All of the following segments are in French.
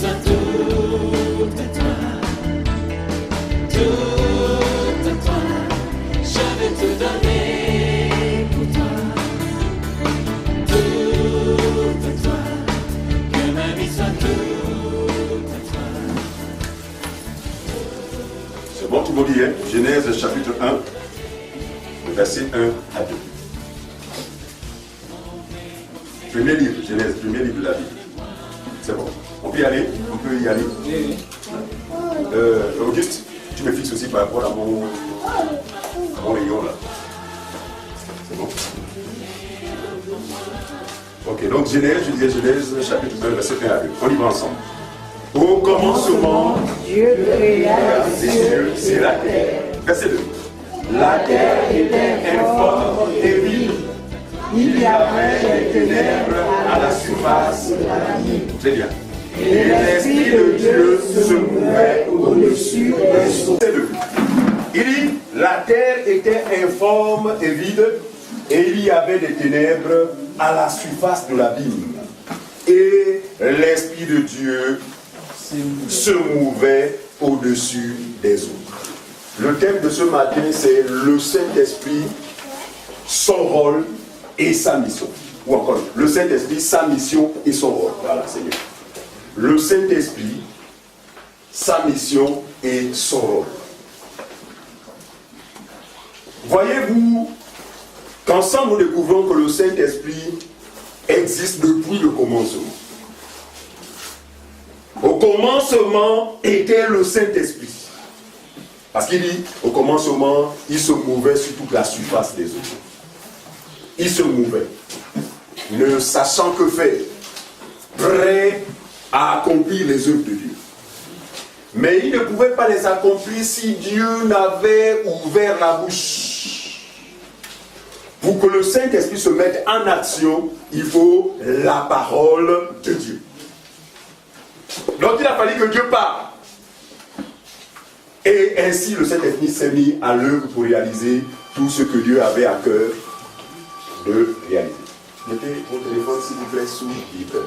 soit tout à toi, tout à toi. Je vais tout donner pour toi, tout à toi. Que ma vie soit tout à toi. C'est bon, tout le monde y est. Genèse chapitre 1, verset 1 à 2. Premier livre, Genèse, premier livre de la Bible. C'est bon. On peut y aller? On peut y aller. Auguste, tu me fixes aussi par rapport à mon rayon là. C'est bon? Ok, donc Genèse, je disais Genèse, chapitre 1, verset 1 à 2. On y va ensemble. Au commencement, Dieu créa les cieux et la terre. Verset 2. La terre était informe et vide. Il y avait des ténèbres à la surface de la nuit. Très bien. Et l'Esprit de Dieu se mouvait au-dessus des eaux. Verset 2. Il dit, la terre était informe et vide, et il y avait des ténèbres à la surface de l'abîme. Et l'Esprit de Dieu se mouvait au-dessus des eaux. Le thème de ce matin, c'est le Saint-Esprit, son rôle et sa mission. Ou encore, le Saint-Esprit, sa mission et son rôle. Voilà, Seigneur. Le Saint-Esprit, sa mission et son rôle. Voyez-vous qu'ensemble nous découvrons que le Saint-Esprit existe depuis le commencement. Au commencement était le Saint-Esprit. Parce qu'il dit, au commencement, il se mouvait sur toute la surface des eaux. Il se mouvait, ne sachant que faire, prêt à accomplir les œuvres de Dieu. Mais il ne pouvait pas les accomplir si Dieu n'avait ouvert la bouche. Pour que le Saint-Esprit se mette en action, il faut la parole de Dieu. Donc il a fallu que Dieu parle. Et ainsi le Saint-Esprit s'est mis à l'œuvre pour réaliser tout ce que Dieu avait à cœur de réaliser. Mettez vos téléphones s'il vous plaît sous vide.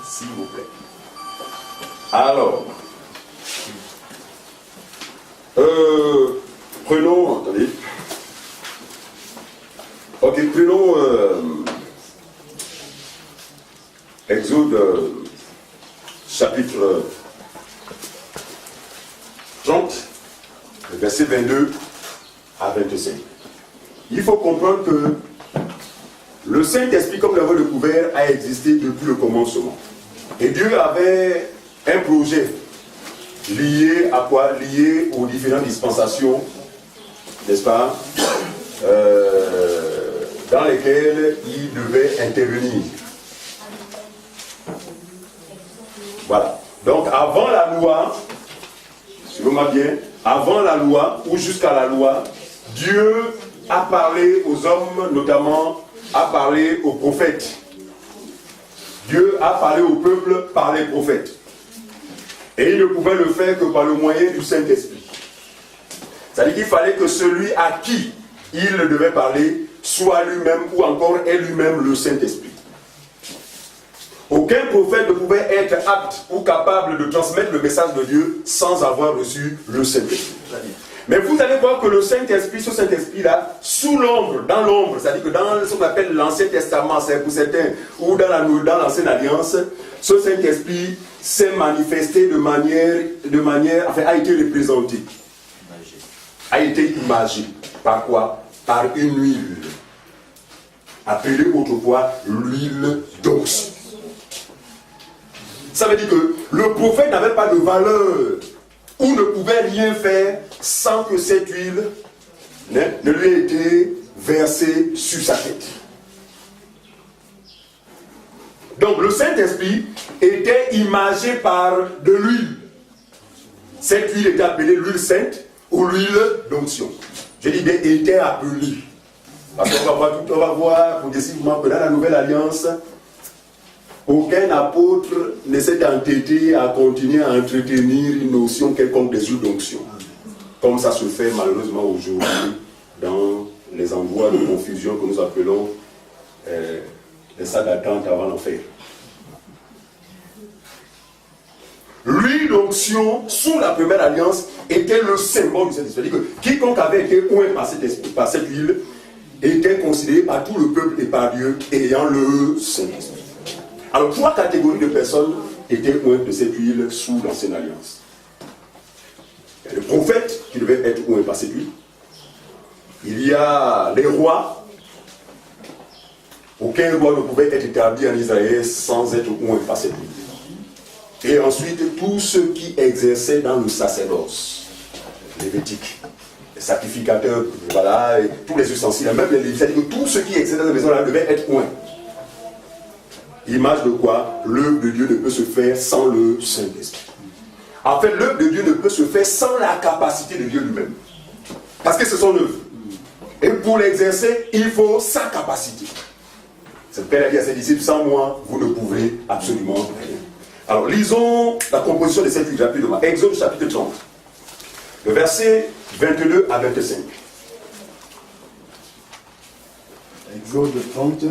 S'il vous plaît. Alors, prenons, attendez. Ok, prenons Exode chapitre 30, verset 22 à 25. Il faut comprendre que le Saint-Esprit, comme nous l'avons découvert, a existé depuis le commencement. Et Dieu avait un projet lié à quoi? Lié aux différentes dispensations, n'est-ce pas, dans lesquelles il devait intervenir. Voilà. Donc avant la loi, suivez-moi bien, avant la loi ou jusqu'à la loi, Dieu a parlé aux hommes, notamment a parlé aux prophètes. Dieu a parlé au peuple par les prophètes. Et il ne pouvait le faire que par le moyen du Saint-Esprit. C'est-à-dire qu'il fallait que celui à qui il devait parler soit lui-même ou encore est lui-même le Saint-Esprit. Aucun prophète ne pouvait être apte ou capable de transmettre le message de Dieu sans avoir reçu le Saint-Esprit. Mais vous allez voir que le Saint-Esprit, ce Saint-Esprit-là, sous l'ombre, dans l'ombre, c'est-à-dire que dans ce qu'on appelle l'Ancien Testament, c'est pour certains, ou dans l'Ancienne Alliance, ce Saint-Esprit s'est manifesté de manière, enfin, a été représenté, a été imagé. Par quoi? Par une huile, appelée autrefois l'huile d'onction. Ça veut dire que le prophète n'avait pas de valeur ou ne pouvait rien faire sans que cette huile ne lui ait été versée sur sa tête. Donc le Saint-Esprit était imagé par de l'huile. Cette huile était appelée l'huile sainte ou l'huile d'onction. Je dis bien était appelée. Parce qu'on va voir progressivement que dans la Nouvelle Alliance, aucun apôtre ne s'est entêté à continuer à entretenir une notion quelconque des huiles d'onction. Comme ça se fait malheureusement aujourd'hui dans les endroits de confusion que nous appelons les salles d'attente avant l'enfer. d'onction sous la première alliance était le symbole du Saint-Esprit. C'est-à-dire que quiconque avait été oint par cette huile était considéré par tout le peuple et par Dieu ayant le Saint-Esprit. Alors 3 catégories de personnes étaient ointes de cette huile sous l'ancienne alliance. Il y a le prophète qui devait être oint par cette huile. Il y a les rois. Aucun roi ne pouvait être établi en Israël sans être oint par cette huile. Et ensuite, tous ceux qui exerçaient dans le sacerdoce, lévitique, les sacrificateurs, voilà, et tous les ustensiles, même les lévites, c'est-à-dire que tous ceux qui exerçaient dans la maison là devaient être oints. Image de quoi? L'œuvre de Dieu ne peut se faire sans le Saint-Esprit. En fait, l'œuvre de Dieu ne peut se faire sans la capacité de Dieu lui-même. Parce que c'est son œuvre. Et pour l'exercer, il faut sa capacité. C'est Père a dit à ses disciples, sans moi, vous ne pouvez absolument rien. Alors, lisons la composition de cette huile rapidement. Exode chapitre 30. Le verset 22 à 25. Exode 30,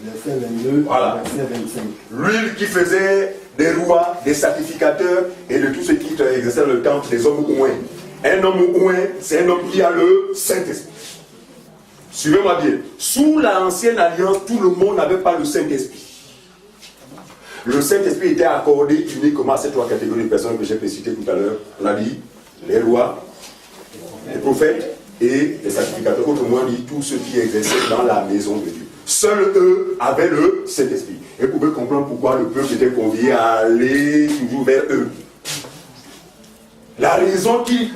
verset 22 Voilà. à verset 25. L'huile qui faisait des rois, des sacrificateurs et de tous ceux qui exerçaient le temple, des hommes oints. Un homme oint, c'est un homme qui a le Saint-Esprit. Suivez-moi bien. Sous l'ancienne alliance, tout le monde n'avait pas le Saint-Esprit. Le Saint-Esprit était accordé uniquement à ces 3 catégories de personnes que j'ai précitées tout à l'heure. On a dit les rois, les prophètes et les sacrificateurs. Autrement dit, tous ceux qui exerçaient dans la maison de Dieu. Seuls eux avaient le Saint-Esprit. Et vous pouvez comprendre pourquoi le peuple était convié à aller toujours vers eux. La raison qui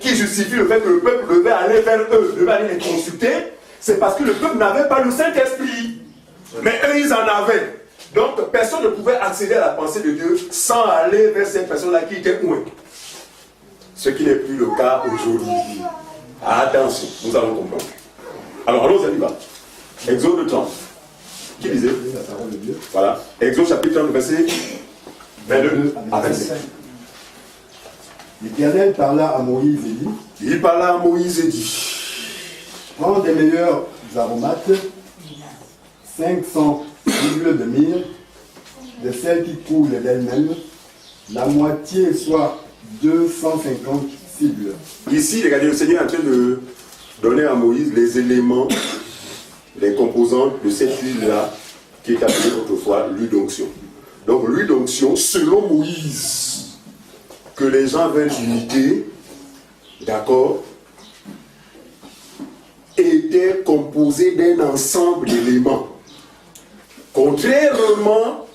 justifie le fait que le peuple devait aller vers eux, devait aller les consulter, c'est parce que le peuple n'avait pas le Saint-Esprit. Mais eux, ils en avaient. Donc, personne ne pouvait accéder à la pensée de Dieu sans aller vers cette personne-là qui était oint. Ce qui n'est plus le cas aujourd'hui. Attention, nous allons comprendre. Alors, allons y va. Exode 30. Qui disait? La parole de Dieu. Voilà. Exode chapitre 30, verset 22 à 25. L'Éternel parla à Moïse et dit, Il parla à Moïse et dit, prends des meilleurs aromates, 500 fibres de myrrhe, de celles qui coulent d'elles-mêmes, la moitié soit 250 fibres. ici, regardez, le Seigneur est en train de donner à Moïse les éléments, les composantes de cette huile-là, qui est appelée autrefois l'huile d'onction. Donc, l'huile d'onction, selon Moïse, que les gens veulent l'unité, d'accord, était composée d'un ensemble d'éléments. Contrairement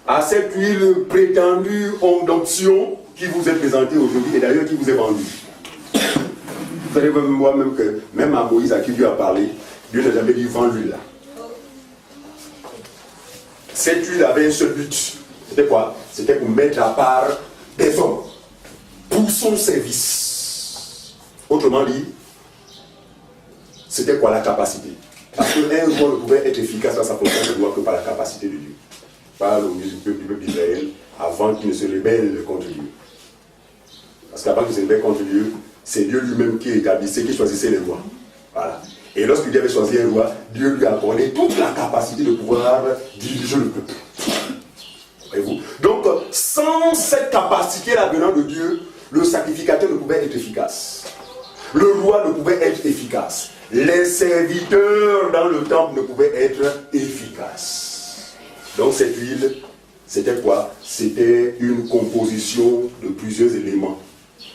à cette huile prétendue onction qui vous est présentée aujourd'hui et d'ailleurs qui vous est vendue. Vous savez moi-même que même à Moïse à qui Dieu a parlé, Dieu n'a jamais dit vends l'huile là. Cette huile avait un seul but. C'était quoi? C'était pour mettre à part des hommes pour son service. Autrement dit, c'était quoi la capacité? Parce qu'un roi ne pouvait être efficace dans sa fonction de loi que par la capacité de Dieu. Par le peuple d'Israël avant qu'il ne se rébelle contre Dieu. Parce qu'avant qu'il se rébelle contre Dieu, c'est Dieu lui-même qui établissait, qui choisissait les rois. Voilà. Et lorsque Dieu avait choisi un roi, Dieu lui a accordé toute la capacité de pouvoir diriger le peuple. Voyez-vous? Donc, sans cette capacité-là venant de Dieu, le sacrificateur ne pouvait être efficace. Le roi ne pouvait être efficace. Les serviteurs dans le temple ne pouvaient être efficaces. Donc cette huile, c'était quoi? C'était une composition de plusieurs éléments.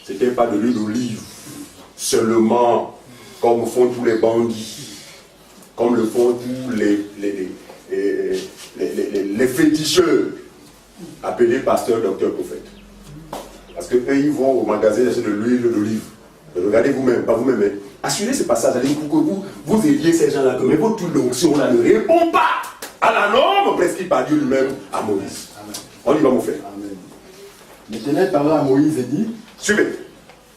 C'était pas de l'huile d'olive seulement, comme font tous les bandits, comme le font tous les féticheurs, appelés pasteurs, docteurs, prophètes. Parce qu'eux, ils vont au magasin acheter de l'huile d'olive. Regardez vous-même, pas vous-même, mais assurez ce passage pour que vous aidiez ces gens-là, que mais votre onction là ne répond pas à la norme prescrite par Dieu lui-même à Moïse. Amen. On y va, mon frère. Amen. L'Éternel parla à Moïse et dit, suivez.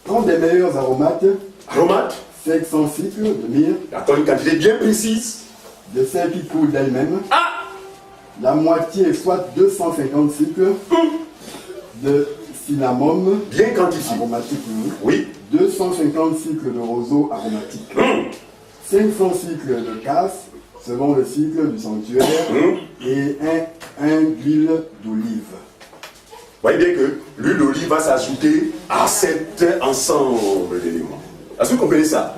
prends des meilleurs aromates, Aromates, 500 cycles de myrrhe, d'accord, une quantité bien précise. de celles qui coulent d'elles-mêmes, Ah, la moitié soit 250 cycles de cinnamome bien quantifié. aromatique, Oui. 250 cycles de roseau aromatique, 500 cycles de casse selon le cycle du sanctuaire et un d'huile d'olive. voyez bien que l'huile d'olive va s'ajouter à cet ensemble d'éléments. Est-ce que vous comprenez ça?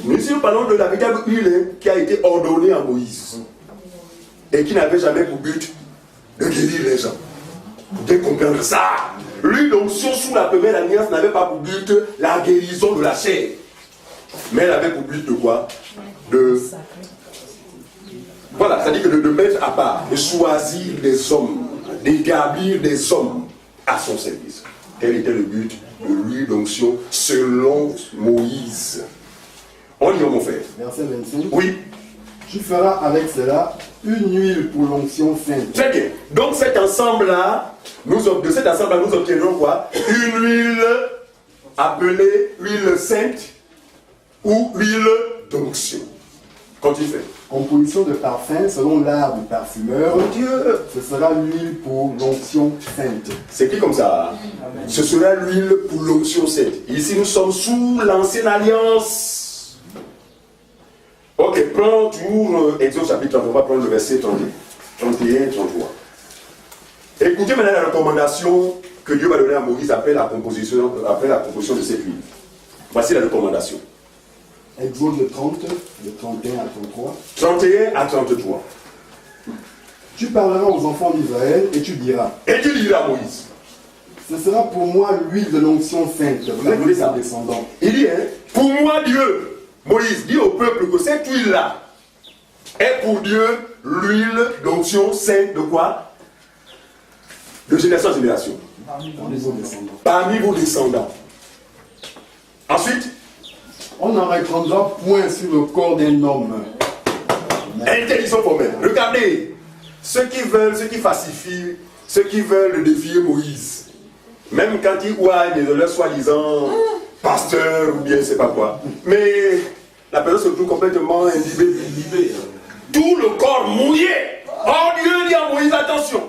Nous parlons de la véritable huile qui a été ordonnée à Moïse et qui n'avait jamais pour but de guérir les gens. Vous devez comprendre ça. L'huile d'onction sous la première alliance n'avait pas pour but la guérison de la chair, mais elle avait pour but de quoi? Voilà, c'est-à-dire que de mettre à part, de choisir des hommes, d'établir des hommes à son service. Quel était le but de l'huile d'onction selon Moïse? On lit, mon frère. Verset 25. Oui. Tu feras avec cela une huile pour l'onction sainte. Très bien. Donc cet ensemble-là, nous obtiendrons quoi? Une huile appelée huile sainte ou huile d'onction. Continue. Composition de parfum selon l'art du parfumeur. Mon Dieu. Ce sera l'huile pour l'onction sainte. C'est écrit comme ça. Ce sera l'huile pour l'onction sainte. Ici, nous sommes sous l'ancienne alliance. Ok, prends toujours Exode chapitre 30. On va prendre le verset 31 et 33. Écoutez maintenant la recommandation que Dieu va donner à Moïse après la composition de cette huile. Voici la recommandation. Exode 30, de 31 à 33. 31 à 33. Tu parleras aux enfants d'Israël et tu diras. Et tu diras à Moïse. Ce sera pour moi l'huile de l'onction sainte. Vous avez ça? Descendants. Il dit, hein, pour moi Dieu, Moïse dit au peuple que cette huile-là est pour Dieu l'huile d'onction sainte de quoi? De génération en génération. Parmi vos descendants. Ensuite, on n'en répandra point sur le corps d'un homme. interdiction formelle. Regardez, ceux qui falsifient, ceux qui veulent défier Moïse, même quand ils ouaillent de leur soi-disant pasteur ou bien je sais pas quoi, mais la personne se trouve complètement imbibée. Tout le corps mouillé. Oh Dieu dit à Moïse, attention,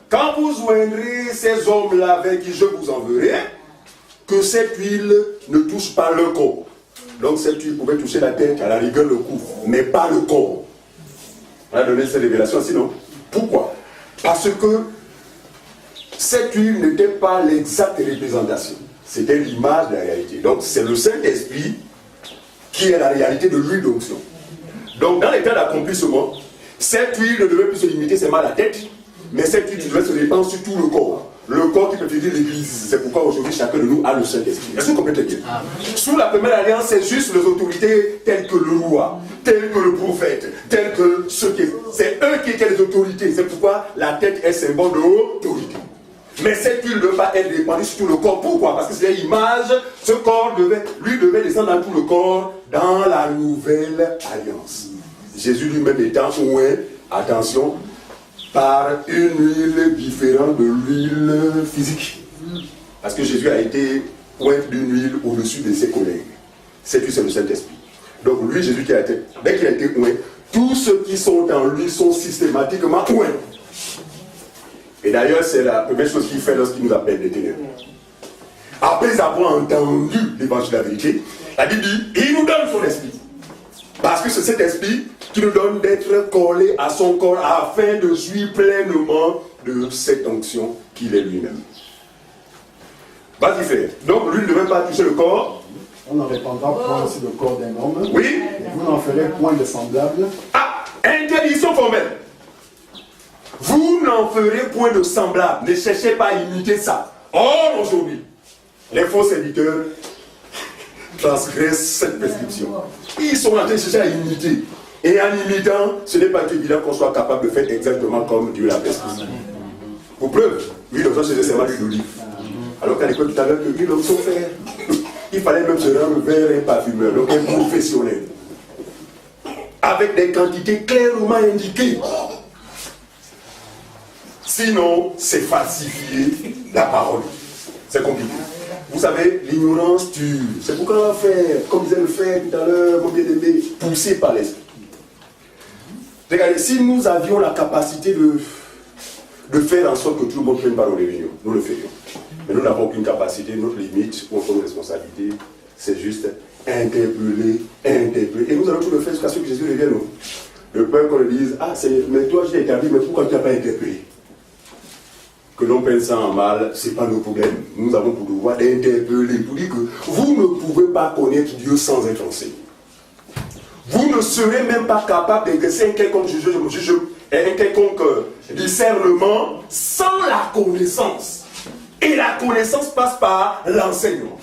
quand vous joindrez ces hommes-là avec qui je vous enverrai, que cette huile ne touche pas le corps. Donc cette huile pouvait toucher la tête, à la rigueur le cou, mais pas le corps. On a donné cette révélation, sinon. Pourquoi? Parce que cette huile n'était pas l'exacte représentation. C'était l'image de la réalité. Donc c'est le Saint-Esprit qui est la réalité de l'huile d'onction. Donc dans les cas d'accomplissement, cette huile ne devait plus se limiter seulement à la tête, mais cette huile devait se répandre sur tout le corps. Le corps qui peut dire l'Église. C'est pourquoi aujourd'hui chacun de nous a le Saint-Esprit. Est-ce que vous comprenez bien? Sous la première alliance, c'est juste les autorités telles que le roi, telles que le prophète, telles que ceux qui... C'est eux qui étaient les autorités. C'est pourquoi la tête est symbole d'autorité. Mais cette huile ne devait pas être répandue sur tout le corps. Pourquoi? Parce que c'est l'image, ce corps devait descendre dans tout le corps dans la nouvelle alliance. Jésus lui-même étant oint, attention, par une huile différente de l'huile physique. Parce que Jésus a été oint d'une huile au-dessus de ses collègues. Cette huile, c'est le Saint-Esprit. Donc lui, Jésus, dès qu'il a été oint, tous ceux qui sont en lui sont systématiquement oints. Et d'ailleurs, c'est la première chose qu'il fait lorsqu'il nous appelle des ténèbres. Après avoir entendu l'évangile de la vérité, la Bible dit, il nous donne son esprit. Parce que c'est cet esprit qui nous donne d'être collé à son corps afin de jouir pleinement de cette onction qu'il est lui-même. Vas-y frère. Donc lui ne devait pas toucher le corps. On n'en répandra point sur le corps d'un homme. Oui. Et vous n'en ferez point de semblable. Ah, interdiction formelle. Vous n'en ferez point de semblable. Ne cherchez pas à imiter ça. Or aujourd'hui, les faux serviteurs transgressent cette prescription. Ils sont en train de chercher à imiter. Et en imitant, ce n'est pas évident qu'on soit capable de faire exactement comme Dieu l'a prescrit. Pour preuve, l'huile d'onction, c'est seulement l'huile d'olive. Alors qu'à l'époque tout à l'heure, l'huile d'onction, il fallait même se rendre vers un parfumeur, donc un professionnel. Avec des quantités clairement indiquées. Sinon, c'est falsifier la parole. C'est compliqué. Vous savez, l'ignorance tue. C'est pourquoi on va faire, comme disait le frère tout à l'heure, mon bien-aimé, poussé par l'esprit. Regardez, si nous avions la capacité de faire en sorte que tout le monde prenne part aux réunions, nous le ferions. Mais nous n'avons aucune capacité, notre limite, pour notre responsabilité, c'est juste interpeller. Et nous allons tout le faire jusqu'à ce que Jésus revienne. Le peur qu'on lui dise, ah, mais toi j'ai établi, mais pourquoi tu n'as pas interpellé? que l'on prenne ça en mal, ce n'est pas nos problèmes. Nous avons pour devoir d'interpeller, pour dire que vous ne pouvez pas connaître Dieu sans être enseigné. Vous ne serez même pas capable d'exercer un quelconque discernement sans la connaissance. Et la connaissance passe par l'enseignement.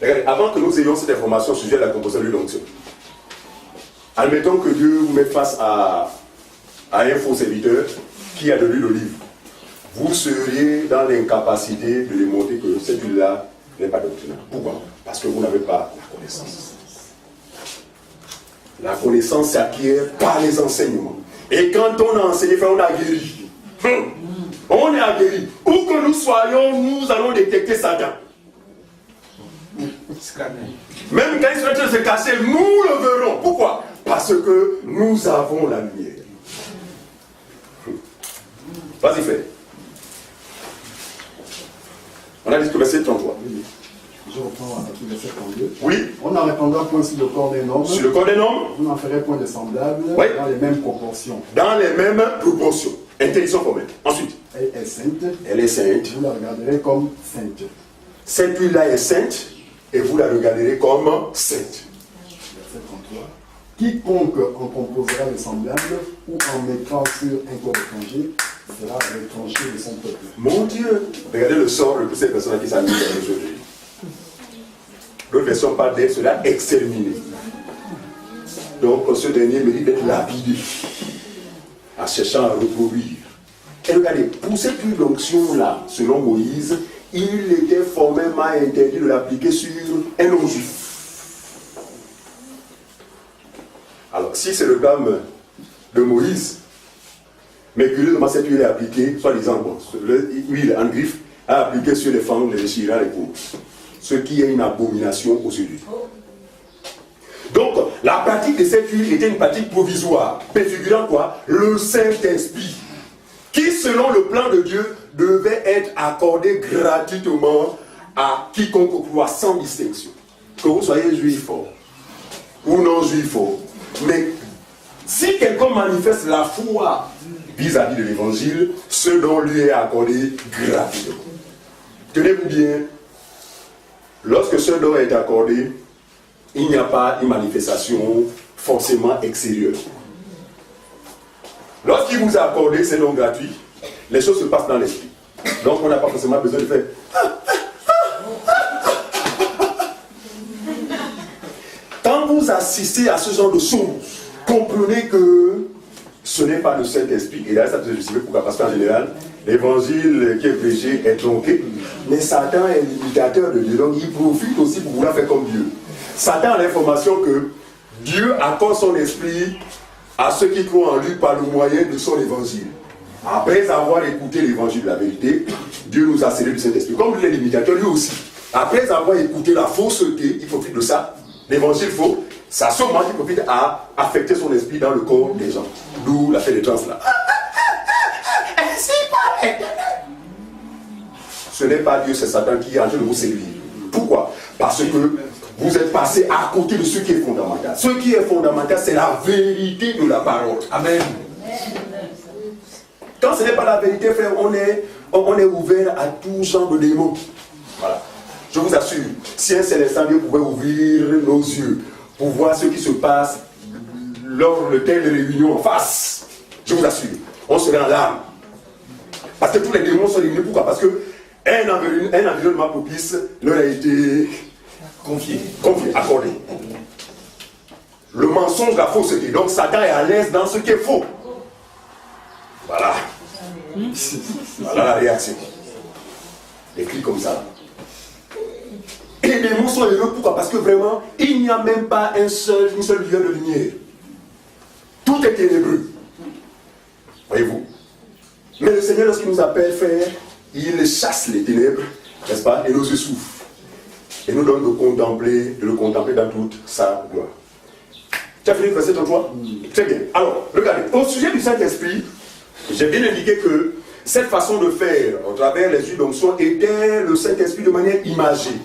Regardez, avant que nous ayons cette information sur la composition de l'onction, admettons que Dieu vous mette face à un faux serviteur qui a de l'huile d'olive. Vous seriez dans l'incapacité de démontrer que cette huile-là n'est pas doctrinale. Pourquoi? Parce que vous n'avez pas la connaissance. La connaissance s'acquiert par les enseignements. Et quand on a enseigné, on a guéri. On est aguerri. Où que nous soyons, nous allons détecter Satan. Même quand il serait en train de se cacher, nous le verrons. Pourquoi? Parce que nous avons la lumière. Vas-y, fais. On a dit que verset 33. Je reprends à tout verset 32. Oui. On n'en répondra point sur le corps d'un homme. Sur le corps d'un homme. Vous n'en ferez point de semblable. Oui. Dans les mêmes proportions. Dans les mêmes proportions. Intelligence formelle. Ensuite. Elle est sainte. Elle est sainte. Vous la regarderez comme sainte. Cette huile-là est sainte. Et vous la regarderez comme sainte. Verset 33. Quiconque en composera de semblable ou en mettra sur un corps étranger sera l'étranger de son peuple. Mon Dieu, regardez le sort de toutes ces personnes qui s'amusent aujourd'hui. D'autres versions parlent d'être cela exterminé. Donc ce dernier mérite d'être lapidé, en cherchant à reproduire. Et regardez, pour cette huile d'onction-là, selon Moïse, il était formellement interdit de l'appliquer sur un non-juif. Alors, si c'est le blâme de Moïse, mais curieusement, cette huile est appliquée, soi-disant, bon, l'huile en griffe, a appliqué sur les femmes, les déchirants, les pauvres. Ce qui est une abomination aux yeux de Dieu. Donc, la pratique de cette huile était une pratique provisoire, préfigurant quoi? Le Saint-Esprit, qui, selon le plan de Dieu, devait être accordé gratuitement à quiconque croit sans distinction. Que vous soyez juif ou non juif. Mais si quelqu'un manifeste la foi vis-à-vis de l'évangile, ce dont lui est accordé gratuitement. Tenez-vous bien, lorsque ce don est accordé, il n'y a pas une manifestation forcément extérieure. Lorsqu'il vous a accordé ce don gratuit, les choses se passent dans l'esprit. Donc on n'a pas forcément besoin de faire. Quand vous assistez à ce genre de choses, comprenez que ce n'est pas le Saint-Esprit. Et là, ça peut se justifier pourquoi? Parce qu'en général, l'évangile qui est prêché est tronqué. Mais Satan est l'imitateur de Dieu. Donc il profite aussi pour vouloir faire comme Dieu. Satan a l'information que Dieu accorde son esprit à ceux qui croient en lui par le moyen de son évangile. Après avoir écouté l'évangile de la vérité, Dieu nous a scellé du Saint-Esprit. Comme il est l'imitateur, lui aussi. Après avoir écouté la fausseté, il profite de ça. L'évangile faux, c'est à ce moment qu'il profite à affecter son esprit dans le corps des gens. D'où la fait des trans là. Ce n'est pas Dieu, c'est Satan qui est en train de vous séduire. Pourquoi? Parce que vous êtes passé à côté de ce qui est fondamental. Ce qui est fondamental, c'est la vérité de la parole. Amen. Quand ce n'est pas la vérité, frère, on est ouvert à tout genre de démons. Voilà. Je vous assure, si un célestin Dieu pouvait ouvrir nos yeux pour voir ce qui se passe lors de telles réunions en face, je vous assure, on serait en larmes. Parce que tous les démons sont éliminés. Pourquoi? Parce qu'un environnement propice leur a été confié, accordé. Le mensonge, la fausseté. Donc Satan est à l'aise dans ce qui est faux. Voilà. Voilà la réaction. Des cris comme ça. Et les démons sont heureux. Pourquoi? Parce que vraiment, il n'y a même pas une seule lueur de lumière. Tout est ténébreux. Voyez-vous? Mais le Seigneur, lorsqu'il nous appelle, frère, il chasse les ténèbres, n'est-ce pas? Et nous souffle. Et nous donne de le contempler dans toute sa gloire. Tu as fini le verset 33? Très bien. Alors, regardez, au sujet du Saint-Esprit, j'ai bien indiqué que cette façon de faire, à travers les huiles d'onction, était le Saint-Esprit de manière imagée.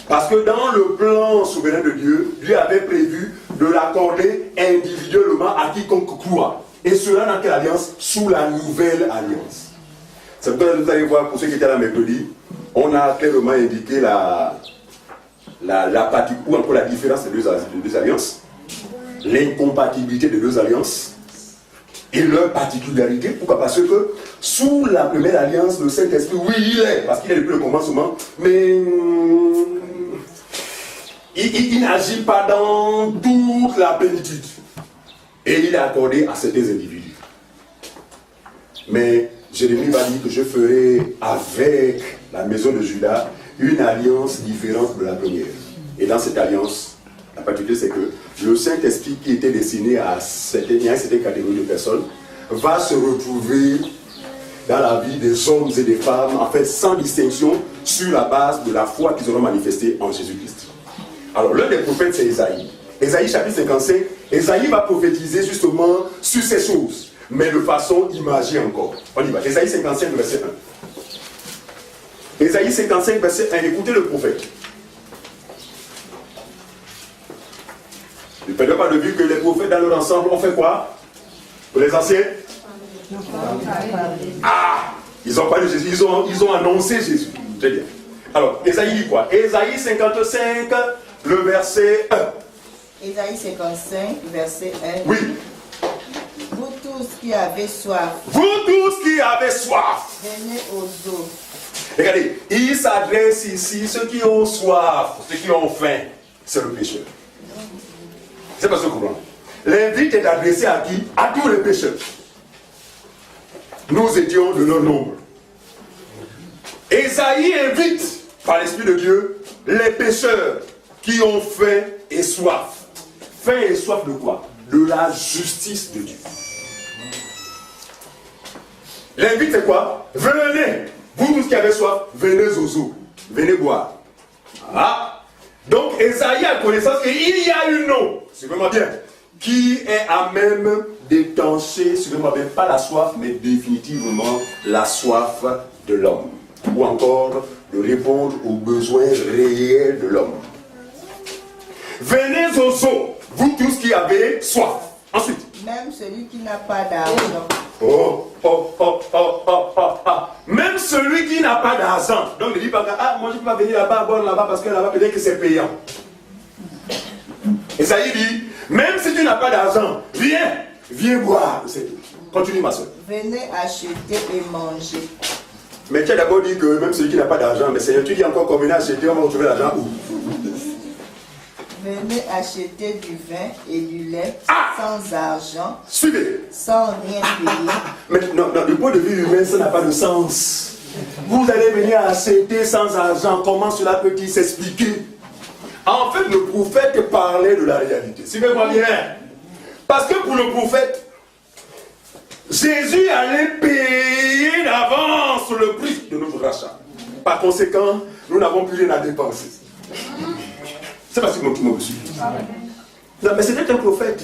Parce que dans le plan souverain de Dieu, Dieu avait prévu de l'accorder individuellement à quiconque croit. Et cela dans quelle alliance? Sous la nouvelle alliance. C'est pourquoi vous allez voir, pour ceux qui étaient là mercredi, on a clairement indiqué la partie ou encore la différence des deux alliances, l'incompatibilité des deux alliances et leur particularité. Pourquoi? Parce que sous la première alliance, le Saint-Esprit, oui, il est, parce qu'il est depuis le commencement, mais il n'agit pas dans toute la plénitude. Et il est accordé à certains individus. Mais Jérémie va dire que je ferai avec la maison de Juda une alliance différente de la première. Et dans cette alliance, la particularité c'est que le Saint-Esprit qui était destiné à certaines catégories de personnes va se retrouver dans la vie des hommes et des femmes, en fait sans distinction, sur la base de la foi qu'ils auront manifestée en Jésus-Christ. Alors l'un des prophètes c'est Ésaïe. Ésaïe chapitre 55, Ésaïe va prophétiser justement sur ces choses, mais de façon imagée encore. On y va. Ésaïe 55, verset 1. Ésaïe 55, verset 1. Écoutez le prophète. Ne perdez pas de vue que les prophètes dans leur ensemble ont fait quoi? Pour les anciens? Ah! Ils ont parlé de Jésus, ils ont annoncé Jésus. Très bien. Alors, Ésaïe dit quoi? Ésaïe 55, le verset 1. Ésaïe 55, verset 1. Oui. Vous tous qui avez soif, Vous tous qui avez soif. venez aux eaux. Regardez, il s'adresse ici, ceux qui ont soif, ceux qui ont faim, c'est le pécheur. C'est pas ce qu'on comprend. L'invite est adressé à qui? À tous les pécheurs. Nous étions de leur nombre. Ésaïe invite, par l'Esprit de Dieu, les pécheurs qui ont faim et soif. Faim et soif de quoi? De la justice de Dieu. L'invite c'est quoi? Venez, vous tous qui avez soif, venez aux eaux, venez boire. Ah. Donc Ésaïe a connaissance qu'il y a une eau, suivez-moi bien, qui est à même d'étancher, suivez-moi bien, pas la soif, mais définitivement la soif de l'homme. Ou encore de répondre aux besoins réels de l'homme. Venez aux eaux, vous tous qui avez soif. Ensuite. Même celui qui n'a pas d'argent. Même celui qui n'a pas d'argent. Donc ne dis pas que moi je ne peux pas venir là-bas, boire là-bas parce que là-bas peut-être que c'est payant. Et ça il dit, même si tu n'as pas d'argent, viens boire. C'est tout. Continue ma soeur. Venez acheter et manger. Mais tu as d'abord dit que même celui qui n'a pas d'argent, mais Seigneur, tu dis encore combien acheter, on va retrouver l'argent où? Venez acheter du vin et du lait sans argent, Suivez. sans rien payer. Mais non, du point de vue humain, ça n'a pas de sens. Vous allez venir acheter sans argent, comment cela peut-il s'expliquer? En fait, le prophète parlait de la réalité. Suivez-moi bien. Parce que pour le prophète, Jésus allait payer d'avance le prix de notre rachat. Par conséquent, nous n'avons plus rien à dépenser. C'est parce que tout le monde suit. Non, mais c'était un prophète.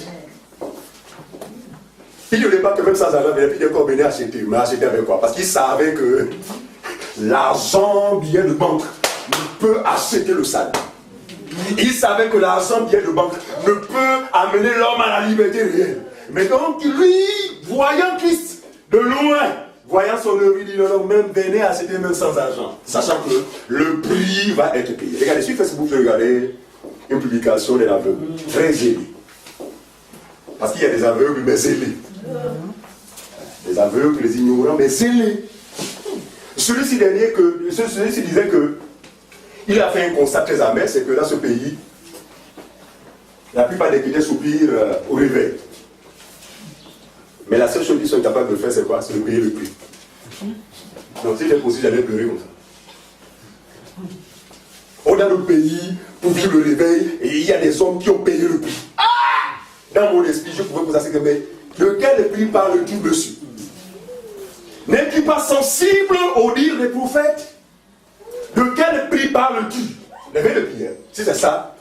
Il ne dit pas que même sans argent, il a venir acheter. Mais acheter avec quoi? Parce qu'il savait que l'argent billet de banque ne peut acheter le salut. Il savait que l'argent billet de banque ne peut amener l'homme à la liberté réelle. Mais donc lui, voyant Christ de loin, voyant son œuvre, il dit non, même venez acheter même sans argent. Sachant que le prix va être payé. Regardez, sur Facebook, regardez une publication d'un aveugle, très zélé. Parce qu'il y a des aveugles, mais zélés. Des aveugles, les ignorants, mais zélés. Celui-ci disait que il a fait un constat très amer, c'est que dans ce pays, la plupart des chrétiens soupirent au réveil. Mais la seule chose qu'ils sont capables de faire, c'est quoi? C'est de payer le prix. Donc si j'ai possible, j'allais pleurer comme ça. On a notre pays, pour vivre le réveil, et il y a des hommes qui ont payé le prix. Dans mon esprit, je pouvais poser cette question, mais de quel prix parles-tu dessus? N'es-tu pas sensible au dire des prophètes? De quel prix parles-tu? Levez le pied. Si c'est ça,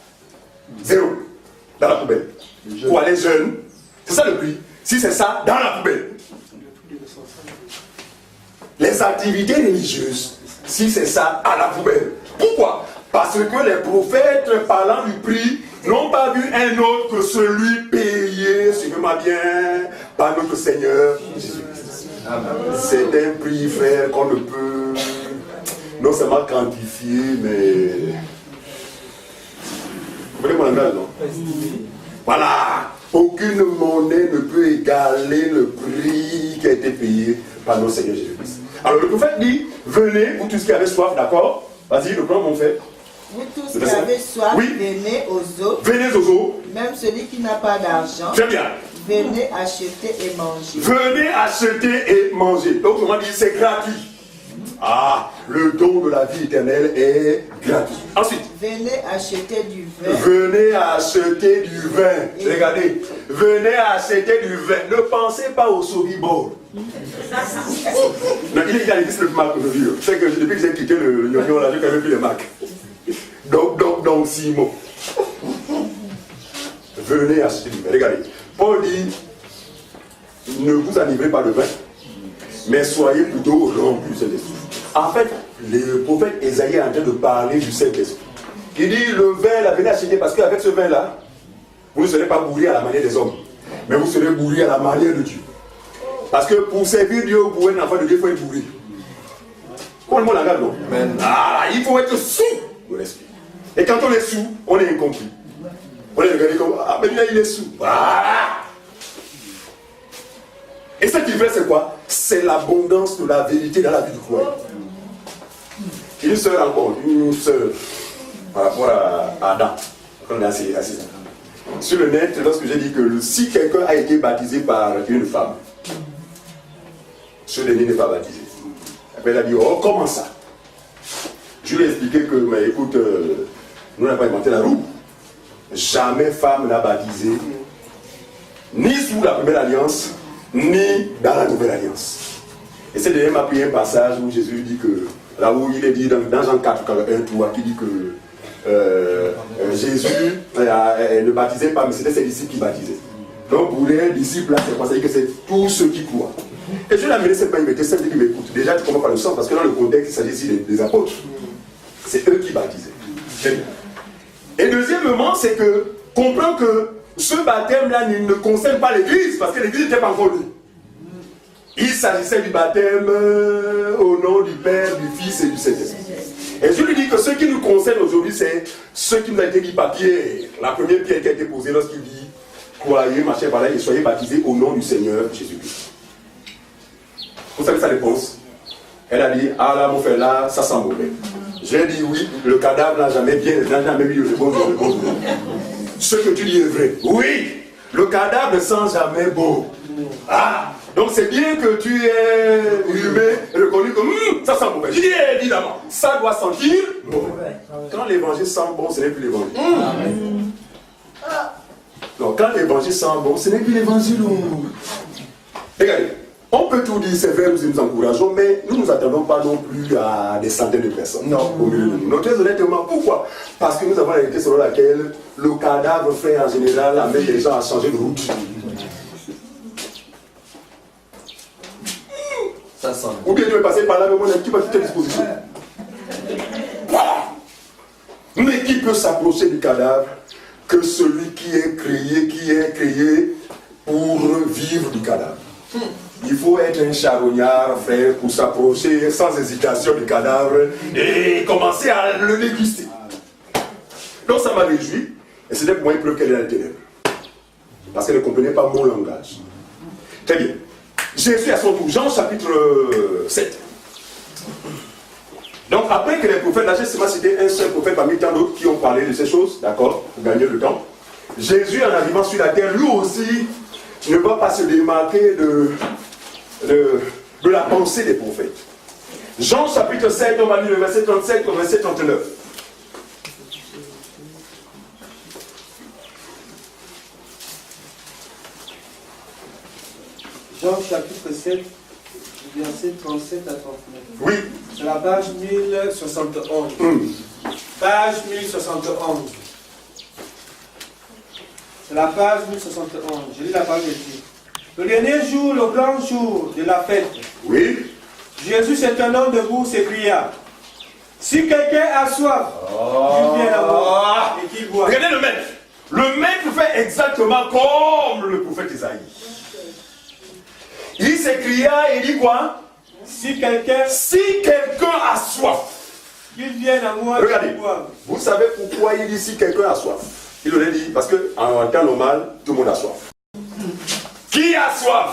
0. Dans la poubelle. Pour aller jeune, c'est ça le prix. Si c'est ça, dans la poubelle. Les activités religieuses, si c'est ça, à la poubelle. Pourquoi? Parce que les prophètes, parlant du prix, n'ont pas vu un autre que celui payé, suivez-moi bien, par notre Seigneur Jésus-Christ. C'est un prix, frère, qu'on ne peut non seulement quantifier, mais... Vous voyez mon langage, non? Voilà. Aucune monnaie ne peut égaler le prix qui a été payé par notre Seigneur Jésus-Christ. Alors le prophète dit, venez, vous tous qui avez soif, d'accord? Vas-y, le plan, mon frère. Vous tous qui avez soif, oui. Venez aux eaux. Venez aux eaux. Même celui qui n'a pas d'argent. Très bien. Venez acheter et manger. Venez acheter et manger. Donc, on dit c'est gratuit. Ah, le don de la vie éternelle est gratuit. Ensuite. Venez acheter du vin. Venez acheter du vin. Et regardez. Venez acheter du vin. Ne pensez pas au Sobibor. Non, il a l'église le marque aujourd'hui. C'est que depuis que j'ai quitté le Lyon, là, j'ai quand même plus les marques. Donc, Simon. Venez acheter du vin. Regardez. Paul dit, ne vous enivrez pas de vin, mais soyez plutôt remplis du Saint-Esprit. En fait, le prophète Ésaïe est en train de parler du Saint-Esprit. Il dit, le vin, là, venez acheter, parce qu'avec ce vin-là, vous ne serez pas bourrés à la manière des hommes, mais vous serez bourrés à la manière de Dieu. Parce que pour servir Dieu, pour un enfant de Dieu, il faut être bourré. Comment le langage, non? Ah, il faut être sous de l'esprit. Et quand on est sous, on est incompris. On est regardé comme, ah, mais là, il est sous. Voilà. Et ce qui fait, c'est quoi? C'est l'abondance de la vérité dans la vie du croyant. Une sœur encore, par rapport à Adam, quand on est assis. Sur le net, lorsque j'ai dit que si quelqu'un a été baptisé par une femme, ce dernier n'est pas baptisé. Après, elle a dit, oh, comment ça? Je lui ai expliqué que, mais écoute, nous n'avons pas inventé la roue. Jamais femme n'a baptisé, ni sous la première alliance, ni dans la nouvelle alliance. Et c'est dernier m'a pris un passage où Jésus dit que, là où il est dit dans Jean 4, 1, 3, qui dit que Jésus ne baptisait pas, mais c'était ses disciples qui baptisaient. Donc pour les disciples, là, c'est quoi? Ça veut dire que c'est tous ceux qui croient. Et je l'ai amené, c'est pas invité, c'est qui m'écoute. Déjà, tu comprends pas le sens, parce que dans le contexte, il s'agit ici des apôtres. C'est eux qui baptisaient. Très bien. Et deuxièmement, c'est que comprends que ce baptême-là ne concerne pas l'Église, parce que l'Église n'était pas encore lui. Il s'agissait du baptême au nom du Père, du Fils et du Saint-Esprit. Et je lui dis que ce qui nous concerne aujourd'hui, c'est ce qui nous a été dit par Pierre. La première pierre qui a été posée lorsqu'il dit croyez, machin, voilà, et soyez baptisés au nom du Seigneur Jésus-Christ. Vous savez sa réponse? Elle a dit, ah là, mon frère, là, ça sent mauvais. J'ai dit oui, le cadavre n'a jamais eu le bon. Ce que tu dis est vrai. Oui, le cadavre ne sent jamais bon. Ah, donc c'est bien que tu aies humé et reconnu que ça sent mauvais. Je dis évidemment, ça doit sentir mauvais. Quand l'évangile sent bon, ce n'est plus l'évangile. Donc quand l'évangile sent bon, ce n'est plus l'évangile. Regardez. On peut tout dire, c'est vrai, nous encourageons, mais nous ne nous attendons pas non plus à des centaines de personnes. Non. Au milieu de nous. Donc, très honnêtement, pourquoi? Parce que nous avons la réalité selon laquelle le cadavre fait en général amener les gens à changer de route. Ça sent. Ou bien tu veux passer par là, mais mon équipe à toute disposition. Voilà. Mais qui peut s'approcher du cadavre que celui qui est créé pour vivre du cadavre? Il faut être un charognard, frère, pour s'approcher sans hésitation du cadavre et commencer à le déguster. Donc ça m'a réjoui, et c'était pour moi une preuve qu'elle est dans les ténèbres. Parce qu'elle ne comprenait pas mon langage. Très bien. Jésus à son tour, Jean chapitre 7. Donc après que les prophètes, là j'ai seulement cité un seul prophète parmi tant d'autres qui ont parlé de ces choses, d'accord, pour gagner le temps. Jésus en arrivant sur la terre, lui aussi, ne va pas se démarquer de la pensée des prophètes. Jean chapitre 7, on va lire le verset 37 au verset 39. Jean chapitre 7, verset 37 à 39. Oui. C'est la page 1071. Page 1071. C'est la page 1071. Je lis la page ici. Le dernier jour, le grand jour de la fête. Oui. Jésus s'étonnant debout s'écria. Si quelqu'un a soif, qu'il vienne à moi et qu'il boive. Regardez le maître. Le maître fait exactement comme le prophète Isaïe. Il s'écria et il dit quoi? Si quelqu'un a soif, qu'il vienne à moi, regardez, qu'il boive. vous savez pourquoi il dit si quelqu'un a soif? Il aurait dit, parce qu'en temps normal, tout le monde a soif. Qui a soif?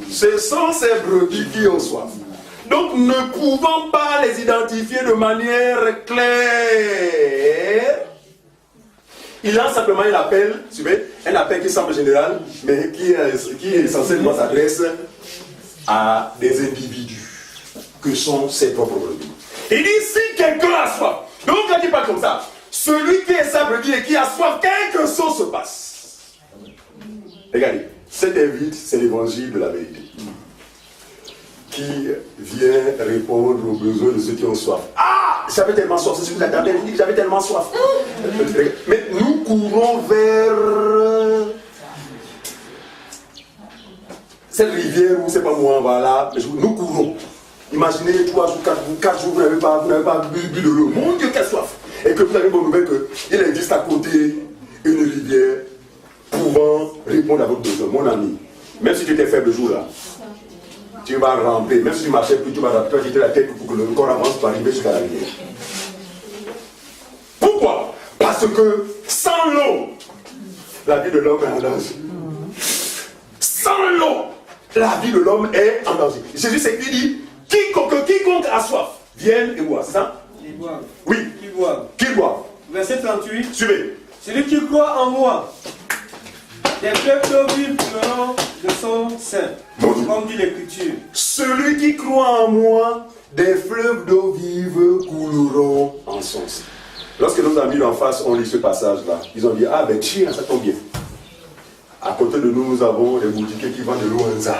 Ce sont ces brebis qui ont soif. Donc, ne pouvant pas les identifier de manière claire, il lance simplement un appel, un appel qui semble général, mais qui est essentiellement s'adresse à des individus que sont ses propres brebis. Il dit si quelqu'un a soif, donc il ne dit pas comme ça, celui qui est sa brebis et qui a soif, quelque chose se passe. Regardez, cet invite, c'est l'évangile de la vérité, qui vient répondre aux besoins de ceux qui ont soif. Ah, j'avais tellement soif, c'est ce que vous attendez, il dit que j'avais tellement soif. Mais nous courons vers cette rivière où c'est pas moi, voilà, nous courons. Imaginez 3 jours, 4 jours, vous n'avez pas bu de l'eau. Mon Dieu, quelle soif! Et que vous avez une bonne nouvelle qu'il existe à côté une rivière pouvant répondre à votre besoin. Mon ami, même si tu étais faible le jour-là, tu vas ramper. Même si tu marchais plus, tu vas jeter la tête pour que le corps avance pour arriver jusqu'à la rivière. Pourquoi? Parce que sans l'eau, la vie de l'homme est en danger. Sans l'eau, la vie de l'homme est en danger. Jésus c'est qui dit quiconque a soif, vienne et boit, c'est ça? Qu'il boive. Oui. Qu'il boive. Qu'il boive. Verset 38. Suivez. Celui qui croit en moi, des fleuves d'eau vive couleront de son sein, comme dit l'Écriture. Celui qui croit en moi, des fleuves d'eau vive couleront en son sein. Lorsque nos amis d'en face ont lu ce passage-là, ils ont dit, ah ben tiens, ça tombe bien. À côté de nous, nous avons des boutiquiers qui vendent de l'eau Anza.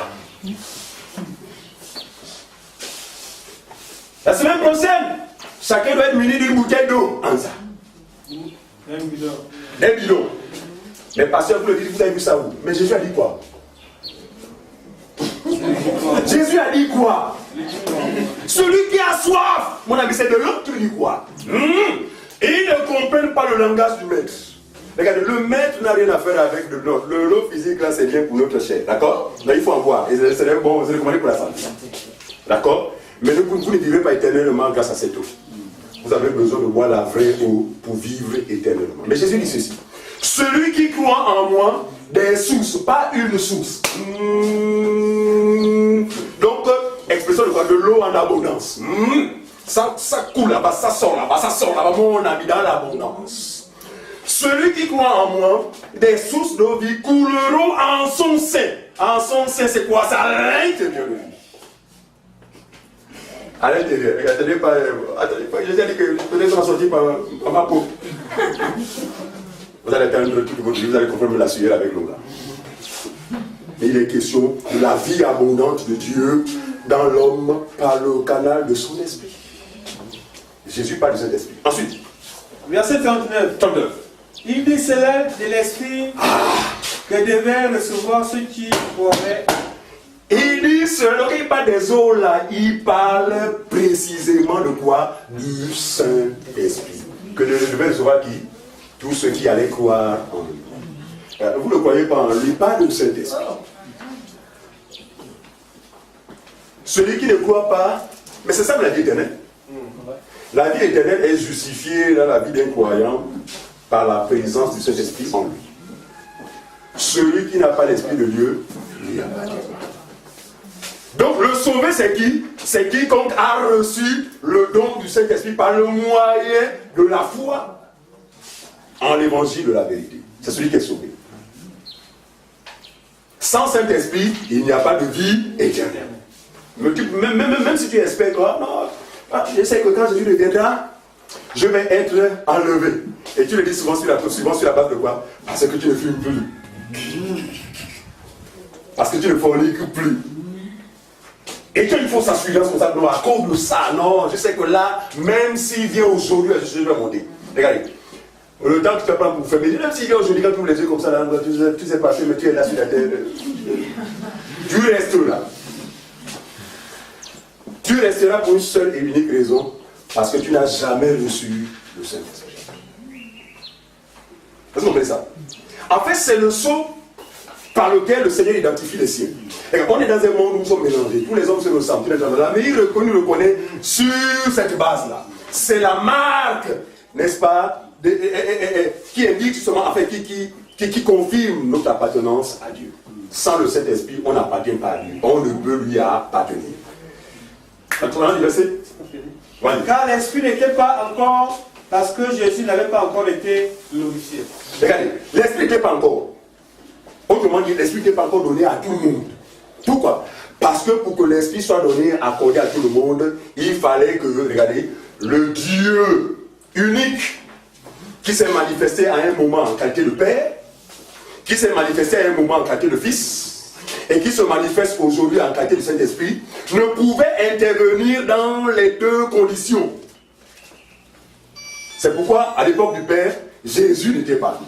La semaine prochaine, chacun doit être muni d'une bouteille d'eau Anza. Un bidon. Des bidons. Les pasteurs vous le disent, vous avez vu ça où? Mais Jésus a dit quoi? Jésus a dit quoi? Celui qui a soif, mon ami, c'est de l'eau, tu dis quoi? Et ils ne comprennent pas le langage du maître. Regardez, le maître n'a rien à faire avec le nôtre. L'eau physique, là, c'est bien pour notre chair. D'accord? Là, il faut en boire. Et c'est bon, c'est recommandé pour la santé. D'accord? Mais vous ne vivrez pas éternellement grâce à cette eau. Vous avez besoin de boire la vraie eau pour vivre éternellement. Mais Jésus dit ceci. Celui qui croit en moi, des sources, pas une source. Donc, expression de quoi? De l'eau en abondance. Ça coule là-bas, ça sort là-bas, mon ami, dans l'abondance. Celui qui croit en moi, des sources d'eau vie couleront en son sein. En son sein, c'est quoi? C'est à l'intérieur de lui. À l'intérieur. Attendez pas, Jésus a dit que peut-être on va sortir par ma peau. Vous allez atteindre toute votre vie, vous allez confirmer la sueur avec l'eau là. Et il est question de la vie abondante de Dieu dans l'homme par le canal de son esprit. Jésus parle de cet esprit. Ensuite, verset 39. Il dit cela de l'esprit que devaient recevoir ceux qui croiraient. Il dit cela, il parle des eaux là, il parle précisément de quoi? Du Saint-Esprit. Que devaient recevoir qui? Tous ceux qui allaient croire en lui. Vous ne croyez pas en lui, pas du Saint-Esprit. Celui qui ne croit pas, mais c'est ça la vie éternelle. La vie éternelle est justifiée dans la vie d'un croyant par la présence du Saint-Esprit en lui. Celui qui n'a pas l'Esprit de Dieu, il n'y a pas de vie. Donc le sauvé c'est qui? C'est quiconque a reçu le don du Saint-Esprit par le moyen de la foi en l'évangile de la vérité. C'est celui qui est sauvé. Sans Saint-Esprit, il n'y a pas de vie éternelle. Même si tu espères, je sais que quand Jésus reviendra, je vais être enlevé. Et tu le dis souvent sur la base de quoi? Parce que tu ne fumes plus. Parce que tu ne forniques plus. Et tu as une fausse assurance comme ça, non, à cause de ça, non, je sais que là, même s'il vient aujourd'hui, je vais monter. Regardez, le temps que tu te prends pour faire, mais même s'il vient aujourd'hui, quand tu ouvres les yeux comme ça, là, tu sais passer, mais tu es là sur la terre. Tu restes là. Tu resteras pour une seule et unique raison, parce que tu n'as jamais reçu le Saint-Esprit. Est-ce que vous comprenez ça? En fait, c'est le sceau par lequel le Seigneur identifie les siens. Et on est dans un monde où nous sommes mélangés. Tous les hommes se ressemblent. Mais il nous reconnaît sur cette base-là. C'est la marque, n'est-ce pas, qui indique justement, enfin, qui confirme notre appartenance à Dieu. Sans le Saint-Esprit, on n'appartient pas à lui. On ne peut lui appartenir. Maintenant, le verset. Car l'Esprit n'était pas encore, parce que Jésus n'avait pas encore été glorifié. Regardez, l'Esprit n'était pas encore. Autrement dit, l'Esprit n'était pas encore donné à tout le monde. Pourquoi? Parce que pour que l'Esprit soit donné, accordé à tout le monde, il fallait que, regardez, le Dieu unique qui s'est manifesté à un moment en qualité de Père, qui s'est manifesté à un moment en qualité de Fils, et qui se manifeste aujourd'hui en qualité de Saint-Esprit, ne pouvait intervenir dans les deux conditions. C'est pourquoi, à l'époque du Père, Jésus n'était pas.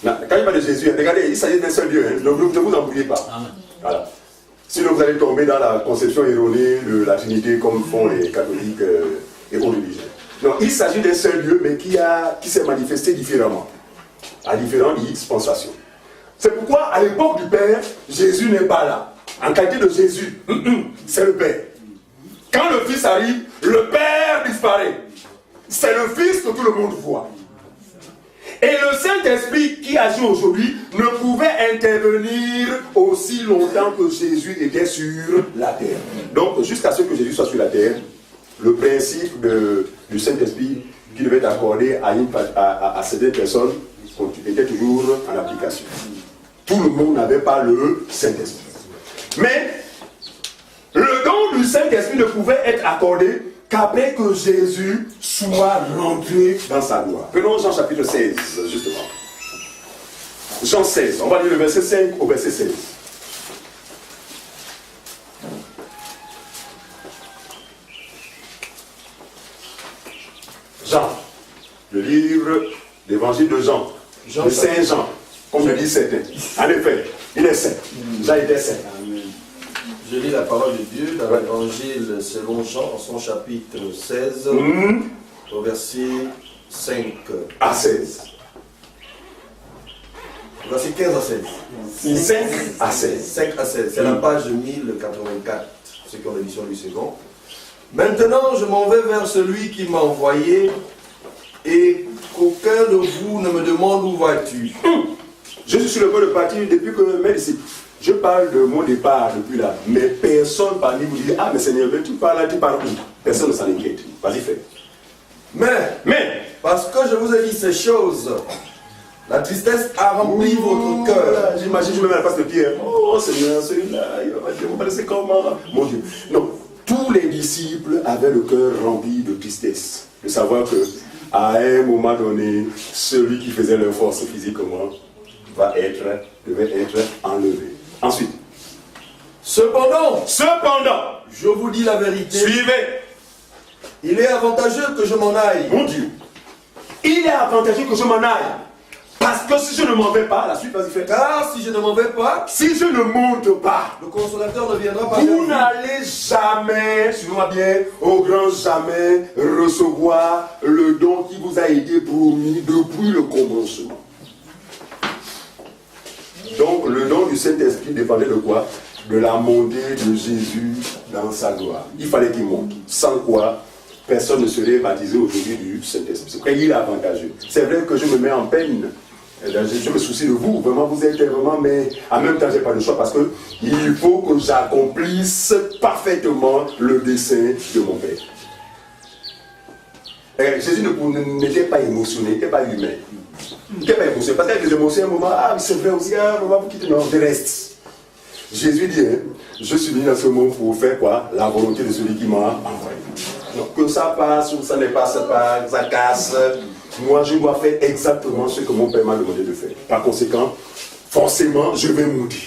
Non, quand il parle de Jésus, regardez, il s'agit d'un seul Dieu, hein, ne vous embrouillez pas. Voilà. Sinon vous allez tomber dans la conception erronée de la Trinité comme font les catholiques et religieux. Non, il s'agit d'un seul Dieu, mais qui s'est manifesté différemment, à différentes dispensations. C'est pourquoi, à l'époque du Père, Jésus n'est pas là. En qualité de Jésus, c'est le Père. Quand le Fils arrive, le Père disparaît. C'est le Fils que tout le monde voit. Et le Saint-Esprit qui agit aujourd'hui ne pouvait intervenir aussi longtemps que Jésus était sur la terre. Donc, jusqu'à ce que Jésus soit sur la terre, le principe du Saint-Esprit qui devait être accordé à certaines personnes était toujours en application. Tout le monde n'avait pas le Saint-Esprit. Mais le don du Saint-Esprit ne pouvait être accordé qu'après que Jésus soit rentré dans sa gloire. Prenons Jean chapitre 16, justement. Jean 16, on va lire le verset 5 au verset 16. Jean, le livre d'évangile de Jean, de Saint Jean, comme le dit certains. En effet, il est saint. Jean était saint. Je lis la parole de Dieu dans l'évangile selon Jean, en son chapitre 16, au verset 5 à 16. Verset 15 à 16. 5 à 16. 5 à 16. C'est la page 1084, ceux qui ont l'édition du second. Maintenant, je m'en vais vers celui qui m'a envoyé, et qu'aucun de vous ne me demande où vas-tu. Je suis sur le point de partir depuis que mes disciples. Je parle de mon départ depuis là, mais personne parmi vous dit ah mais Seigneur, tu parles là, tu parles où? Personne ne s'en inquiète. Vas-y, fais. Mais, parce que je vous ai dit ces choses, la tristesse a rempli votre cœur. J'imagine, je me mets à la place de Pierre. Oh Seigneur, celui-là, il va me laisser comment? Mon Dieu. Non, tous les disciples avaient le cœur rempli de tristesse. De savoir que, à un moment donné, celui qui faisait leur force physiquement devait être enlevé. Ensuite, Cependant, je vous dis la vérité. Suivez. Il est avantageux que je m'en aille. Mon Dieu, il est avantageux que je m'en aille. Parce que si je ne m'en vais pas, la suite va se faire. Car si je ne m'en vais pas, si je ne monte pas, le consolateur ne viendra pas. Vous n'allez jamais, suivez-moi bien, au grand jamais recevoir le don qui vous a été promis depuis le commencement. Donc le don du Saint-Esprit dépendait de quoi? De la montée de Jésus dans sa gloire. Il fallait qu'il monte. Sans quoi, personne ne serait baptisé aujourd'hui du Saint-Esprit. C'est qu'il est avantageux. C'est vrai que je me mets en peine. Je me soucie de vous. Vraiment, vous êtes vraiment, mais en même temps, je n'ai pas le choix parce que il faut que j'accomplisse parfaitement le dessein de mon Père. Jésus n'était pas émotionné, n'était pas humain. Il n'était pas émotionné. Parce qu'avec les émotions, à un moment, ah, c'est vrai aussi, un moment, vous quittez, non, je reste. Jésus dit, hein, je suis venu dans ce monde pour faire quoi? La volonté de celui qui m'a envoyé. Donc que ça passe ou ça ne passe pas, ça casse. Moi, je dois faire exactement ce que mon Père m'a demandé de faire. Par conséquent, forcément, je vais mourir.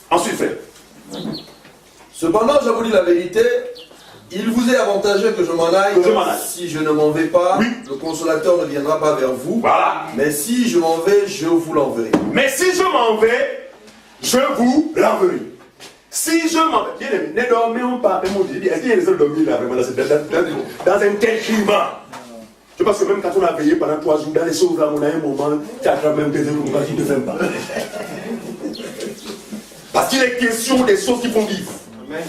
Ensuite, frère. Cependant, je vous dis la vérité, il vous est avantageux que je m'en aille. Si je ne m'en vais pas, le consolateur ne viendra pas vers vous. Voilà. Mais si je m'en vais, je vous l'enverrai. Mais si je m'en vais, je vous l'enverrai. Si je m'en vais, bien aimé, ne dormons pas. Est-ce qu'il y a des autres dormir là, vraiment, dans un tel climat? Je pense que même quand on a veillé pendant 3 jours, dans les choses là, on a un moment, tu as quand même des heures, tu ne fais pas. Parce qu'il est question des choses qui font vivre. Amen.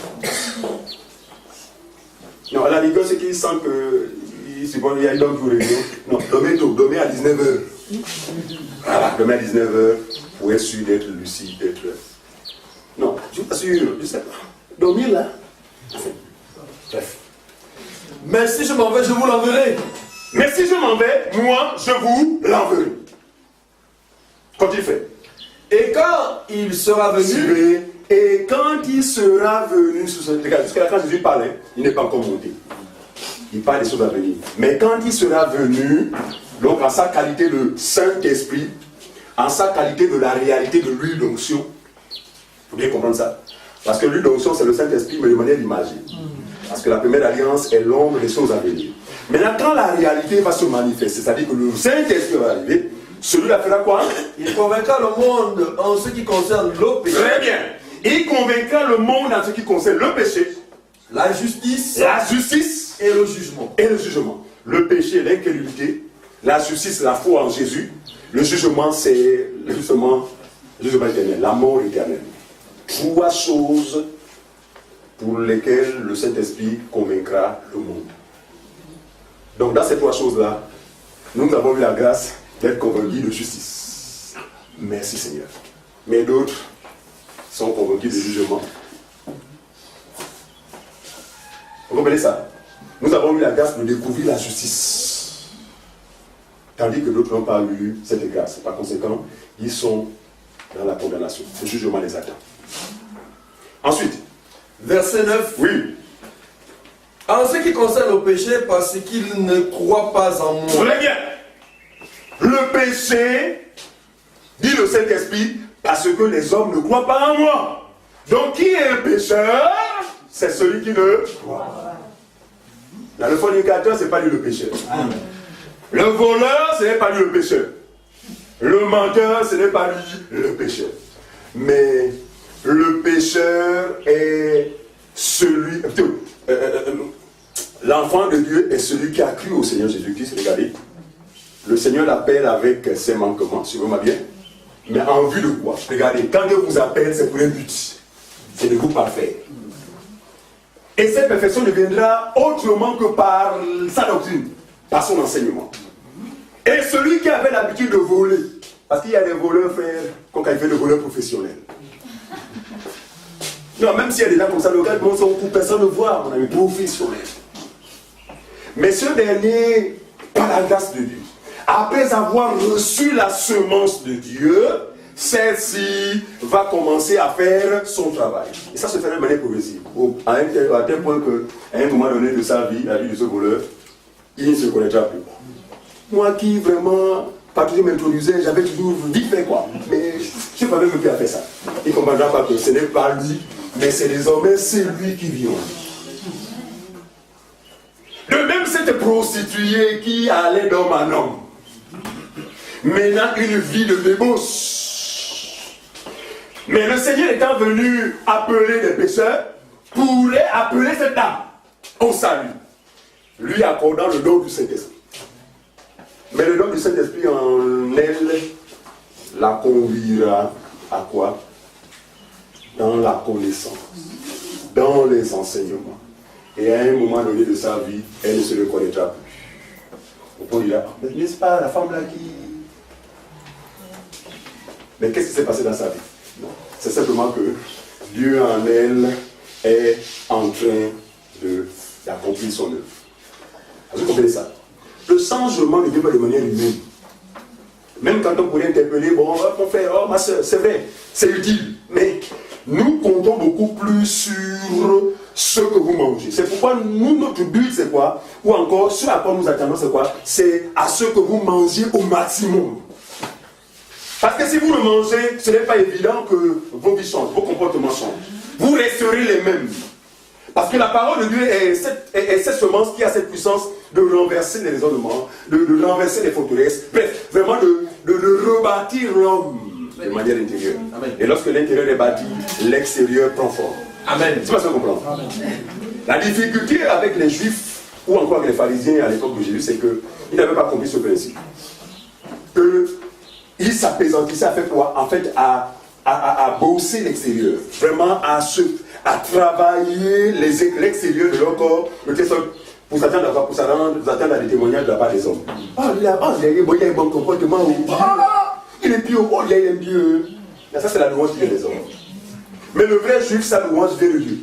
Non, à la rigueur, c'est qu'ils sentent que c'est bon, il y a une autre réunion. Non, dormez tôt, dormez à 19h. Voilà, dormez à 19h pour être sûr d'être lucide, d'être. Non, je suis pas sûr, je sais pas. Dormir là. Bref. Mais si je m'en vais, je vous l'enverrai. Mais si je m'en vais, moi, je vous l'enverrai. Quand il fait. Et quand il sera venu, Suivez. Et quand il sera venu, regarde, jusqu'à quand Jésus parlait, il n'est pas encore monté. Il parle des choses à venir. Mais quand il sera venu, donc en sa qualité de Saint-Esprit, en sa qualité de la réalité de l'huile d'onction, il faut bien comprendre ça. Parce que l'huile d'onction, c'est le Saint-Esprit, mais de manière imagée. Parce que la première alliance est l'ombre des choses à venir. Maintenant, quand la réalité va se manifester, c'est-à-dire que le Saint-Esprit va arriver, celui-là fera quoi? il convaincra le monde en ce qui concerne le péché, Très bien. Il convaincra le monde en ce qui concerne le péché, la justice la justice et le jugement. et le jugement. Le péché, l'incrédulité, la justice, la foi en Jésus. Le jugement, c'est justement le jugement éternel, la mort éternelle. Trois choses pour lesquelles le Saint-Esprit convaincra le monde. Donc dans ces trois choses-là, nous avons eu la grâce d'être convaincus de justice. Merci Seigneur. Mais d'autres sont convaincus de jugement. Vous comprenez ça? Nous avons eu la grâce de découvrir la justice. Tandis que d'autres n'ont pas eu cette grâce. Par conséquent, ils sont dans la condamnation. Le jugement les attend. Ensuite, Verset 9. oui, En ce qui concerne le péché, parce qu'il ne croit pas en moi. très bien. Le péché, dit le Saint-Esprit, parce que les hommes ne croient pas en moi. Donc qui est un pécheur? C'est celui qui ne croit pas. Dans le fornicateur, ce n'est pas lui le pécheur. Le voleur, ce n'est pas lui le pécheur. Le menteur, ce n'est pas lui le pécheur. Mais le pécheur est celui... L'enfant de Dieu est celui qui a cru au Seigneur Jésus-Christ. Regardez. Le Seigneur l'appelle avec ses manquements, suivez-moi bien. Mais en vue de quoi? Regardez, quand Dieu vous appelle, c'est pour un but. C'est de vous parfaire. Et cette perfection ne viendra autrement que par sa doctrine, par son enseignement. Et celui qui avait l'habitude de voler, parce qu'il y a des voleurs, frère, qu'on qualifie de voleurs professionnels. Non, même s'il y a des gens comme ça, le gars, pour personne ne voit, on a une professionnel. Mais ce dernier, par la grâce de Dieu, après avoir reçu la semence de Dieu, celle-ci va commencer à faire son travail. Et ça se fait de manière progressive. À tel point qu'à un moment donné de sa vie, la vie de ce voleur, il ne se connaîtra plus. Moi qui vraiment, pas toujours m'introduisais, j'avais toujours vite fait quoi. Mais je ne peux même plus à faire ça. Il ne comprendra pas que ce n'est pas lui, mais c'est désormais celui qui vit en lui. De même cette prostituée qui allait d'homme en homme, maintenant une vie de débauche. Mais le Seigneur étant venu appeler des pécheurs, pourrait appeler cette dame au salut, lui accordant le don du Saint-Esprit. Mais le don du Saint-Esprit en elle la conduira à quoi? Dans la connaissance, dans les enseignements. Et à un moment donné de sa vie, elle ne se reconnaîtra plus. On dira, mais n'est-ce pas la femme là qui... Mais qu'est-ce qui s'est passé dans sa vie? Non. C'est simplement que Dieu en elle est en train d'accomplir son œuvre. Vous comprenez ça? Le changement ne vient pas de manière humaine. Même quand on pourrait interpeller, bon, mon frère, oh ma soeur, c'est vrai, c'est utile. Mais nous comptons beaucoup plus sur ce que vous mangez. C'est pourquoi nous, notre but, c'est quoi? Ou encore, ce à quoi nous attendons, c'est quoi? C'est à ce que vous mangez au maximum. Parce que si vous le mangez, ce n'est pas évident que vos vies changent, vos comportements changent. Vous resterez les mêmes. Parce que la parole de Dieu est cette semence qui a cette puissance de renverser les raisonnements, de renverser les forteresses, bref, vraiment de rebâtir l'homme de manière intérieure. Amen. Et lorsque l'intérieur est bâti, l'extérieur prend forme. Amen. C'est pas ça qu'on comprend. La difficulté avec les Juifs, ou encore avec les pharisiens à l'époque de Jésus, c'est qu'ils n'avaient pas compris ce principe. Ils s'apaisantissaient à faire quoi? En fait, à à bosser l'extérieur, vraiment à travailler l'extérieur de leur corps, pour s'attendre à des témoignages de la part des hommes. Il a un bon comportement. Il est pieux, il aime Dieu. Ça, c'est la louange qui vient des hommes. Mais le vrai juif, sa louange vient de Dieu.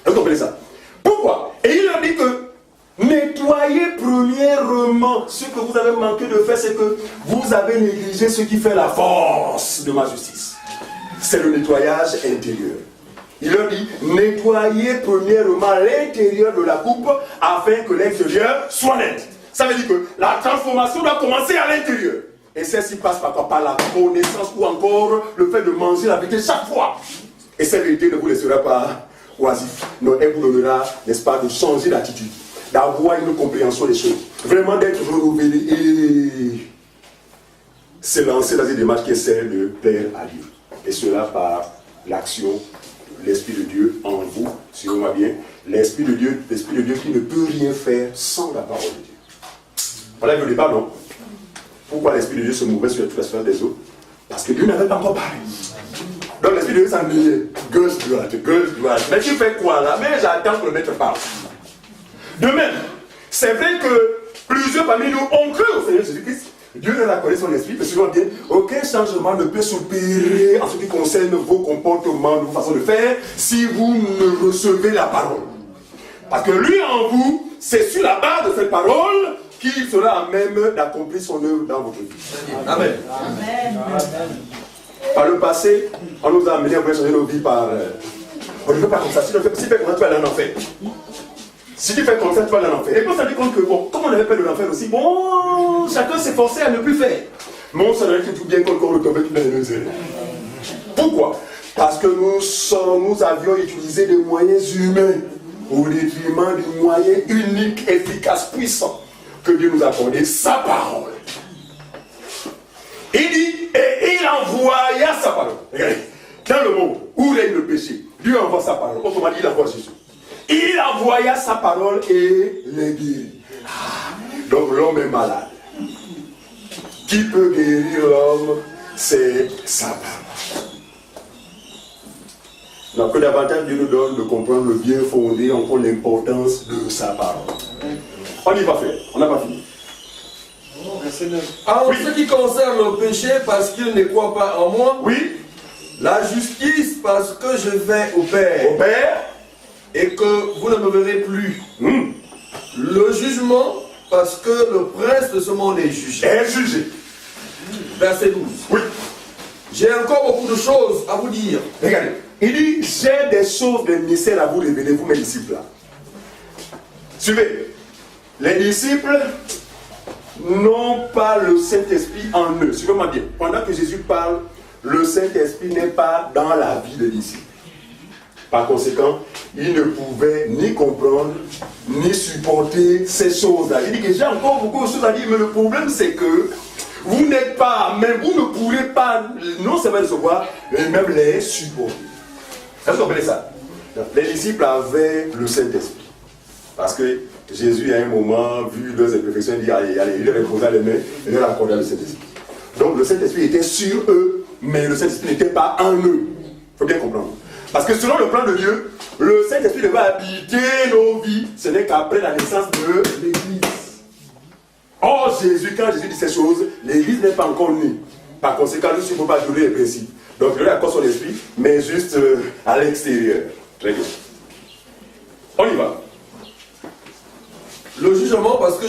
Vous comprenez ça? Pourquoi? Et il leur dit que nettoyez premièrement. Ce que vous avez manqué de faire, c'est que vous avez négligé ce qui fait la force de ma justice. C'est le nettoyage intérieur. Il leur dit, nettoyez premièrement l'intérieur de la coupe afin que l'extérieur soit net. Ça veut dire que la transformation doit commencer à l'intérieur. Et celle-ci passe par quoi? Par la connaissance ou encore le fait de manger la vérité chaque fois. Et cette vérité ne vous laissera pas oisif. Non, elle vous donnera, n'est-ce pas, de changer d'attitude, d'avoir une compréhension des choses, vraiment d'être renouvelé et se lancer dans une démarche qui est celle de plaire à Dieu. Et cela par l'action, l'Esprit de Dieu en vous, si on va bien, l'Esprit de Dieu qui ne peut rien faire sans la parole de Dieu. On l'a vu au départ, non? Pourquoi l'Esprit de Dieu se mouvait sur toute la sphère des eaux? Parce que Dieu n'avait pas encore parlé. Donc l'Esprit de Dieu s'ennuyait. Gauche, droite. Mais tu fais quoi là? Mais j'attends que le maître parle. De même, c'est vrai que plusieurs parmi nous ont cru au Seigneur Jésus-Christ. Dieu leur a accordé son esprit, mais souvent bien, aucun changement ne peut s'opérer en ce qui concerne vos comportements, vos façons de faire, si vous ne recevez la parole. Parce que lui en vous, c'est sur la base de cette parole qu'il sera à même d'accomplir son œuvre dans votre vie. Amen. Amen. Par le passé, on nous a amené à changer nos vies par... on ne fait pas comme ça. Si tu fais comme ça, tu vas aller en enfer. Si tu fais comme ça, tu vas aller en enfer. Et puis on s'est rendu compte que, bon, comme on avait peur de l'enfer aussi, bon, chacun s'est forcé à ne plus faire. Mais on s'en a dit tout bien qu'on retombe dans les deux. Pourquoi? Parce que nous avions utilisé des moyens humains au détriment du moyen unique, efficace, puissant que Dieu nous a accordé, sa parole. Il dit, et il envoya sa parole. Regardez, dans le monde où règne le péché, Dieu envoie sa parole. Autrement dit, il envoie Jésus. Il envoya sa parole et les guérit. Donc l'homme est malade. Qui peut guérir l'homme? C'est sa parole. Donc que davantage Dieu nous donne de comprendre le bien fondé, encore l'importance de sa parole. On y va faire, on n'a pas fini. En ce qui concerne le péché, parce qu'il ne croit pas en moi. Oui. La justice, parce que je vais au Père. Au Père. Et que vous ne me verrez plus. Le jugement, parce que le prince de ce monde est jugé. Est jugé. Verset 12. Oui. J'ai encore beaucoup de choses à vous dire. Regardez. Il dit, j'ai des choses, des mystères à vous révéler, vous mes disciples. Suivez. Les disciples n'ont pas le Saint-Esprit en eux. Suivez-moi bien. Pendant que Jésus parle, le Saint-Esprit n'est pas dans la vie des disciples. Par conséquent, il ne pouvait ni comprendre, ni supporter ces choses-là. Il dit que j'ai encore beaucoup de choses à dire, mais le problème c'est que vous n'êtes pas, même vous ne pourrez pas, non seulement recevoir, mais même les supporter. Est-ce que vous comprenez ça? Les disciples avaient le Saint-Esprit. Parce que Jésus, à un moment, vu leurs imperfections, il dit, allez, il leur imposa les mains, et leur accorda le Saint-Esprit. Donc le Saint-Esprit était sur eux, mais le Saint-Esprit n'était pas en eux. Il faut bien comprendre. Parce que selon le plan de Dieu, le Saint-Esprit devait habiter nos vies. Ce n'est qu'après la naissance de l'Église. Or, Jésus, quand Jésus dit ces choses, l'Église n'est pas encore née. Par conséquent, nous ne pouvons pas jouer les principes. Donc, il accorde son esprit, mais juste à l'extérieur. Très bien. On y va. Le jugement, parce que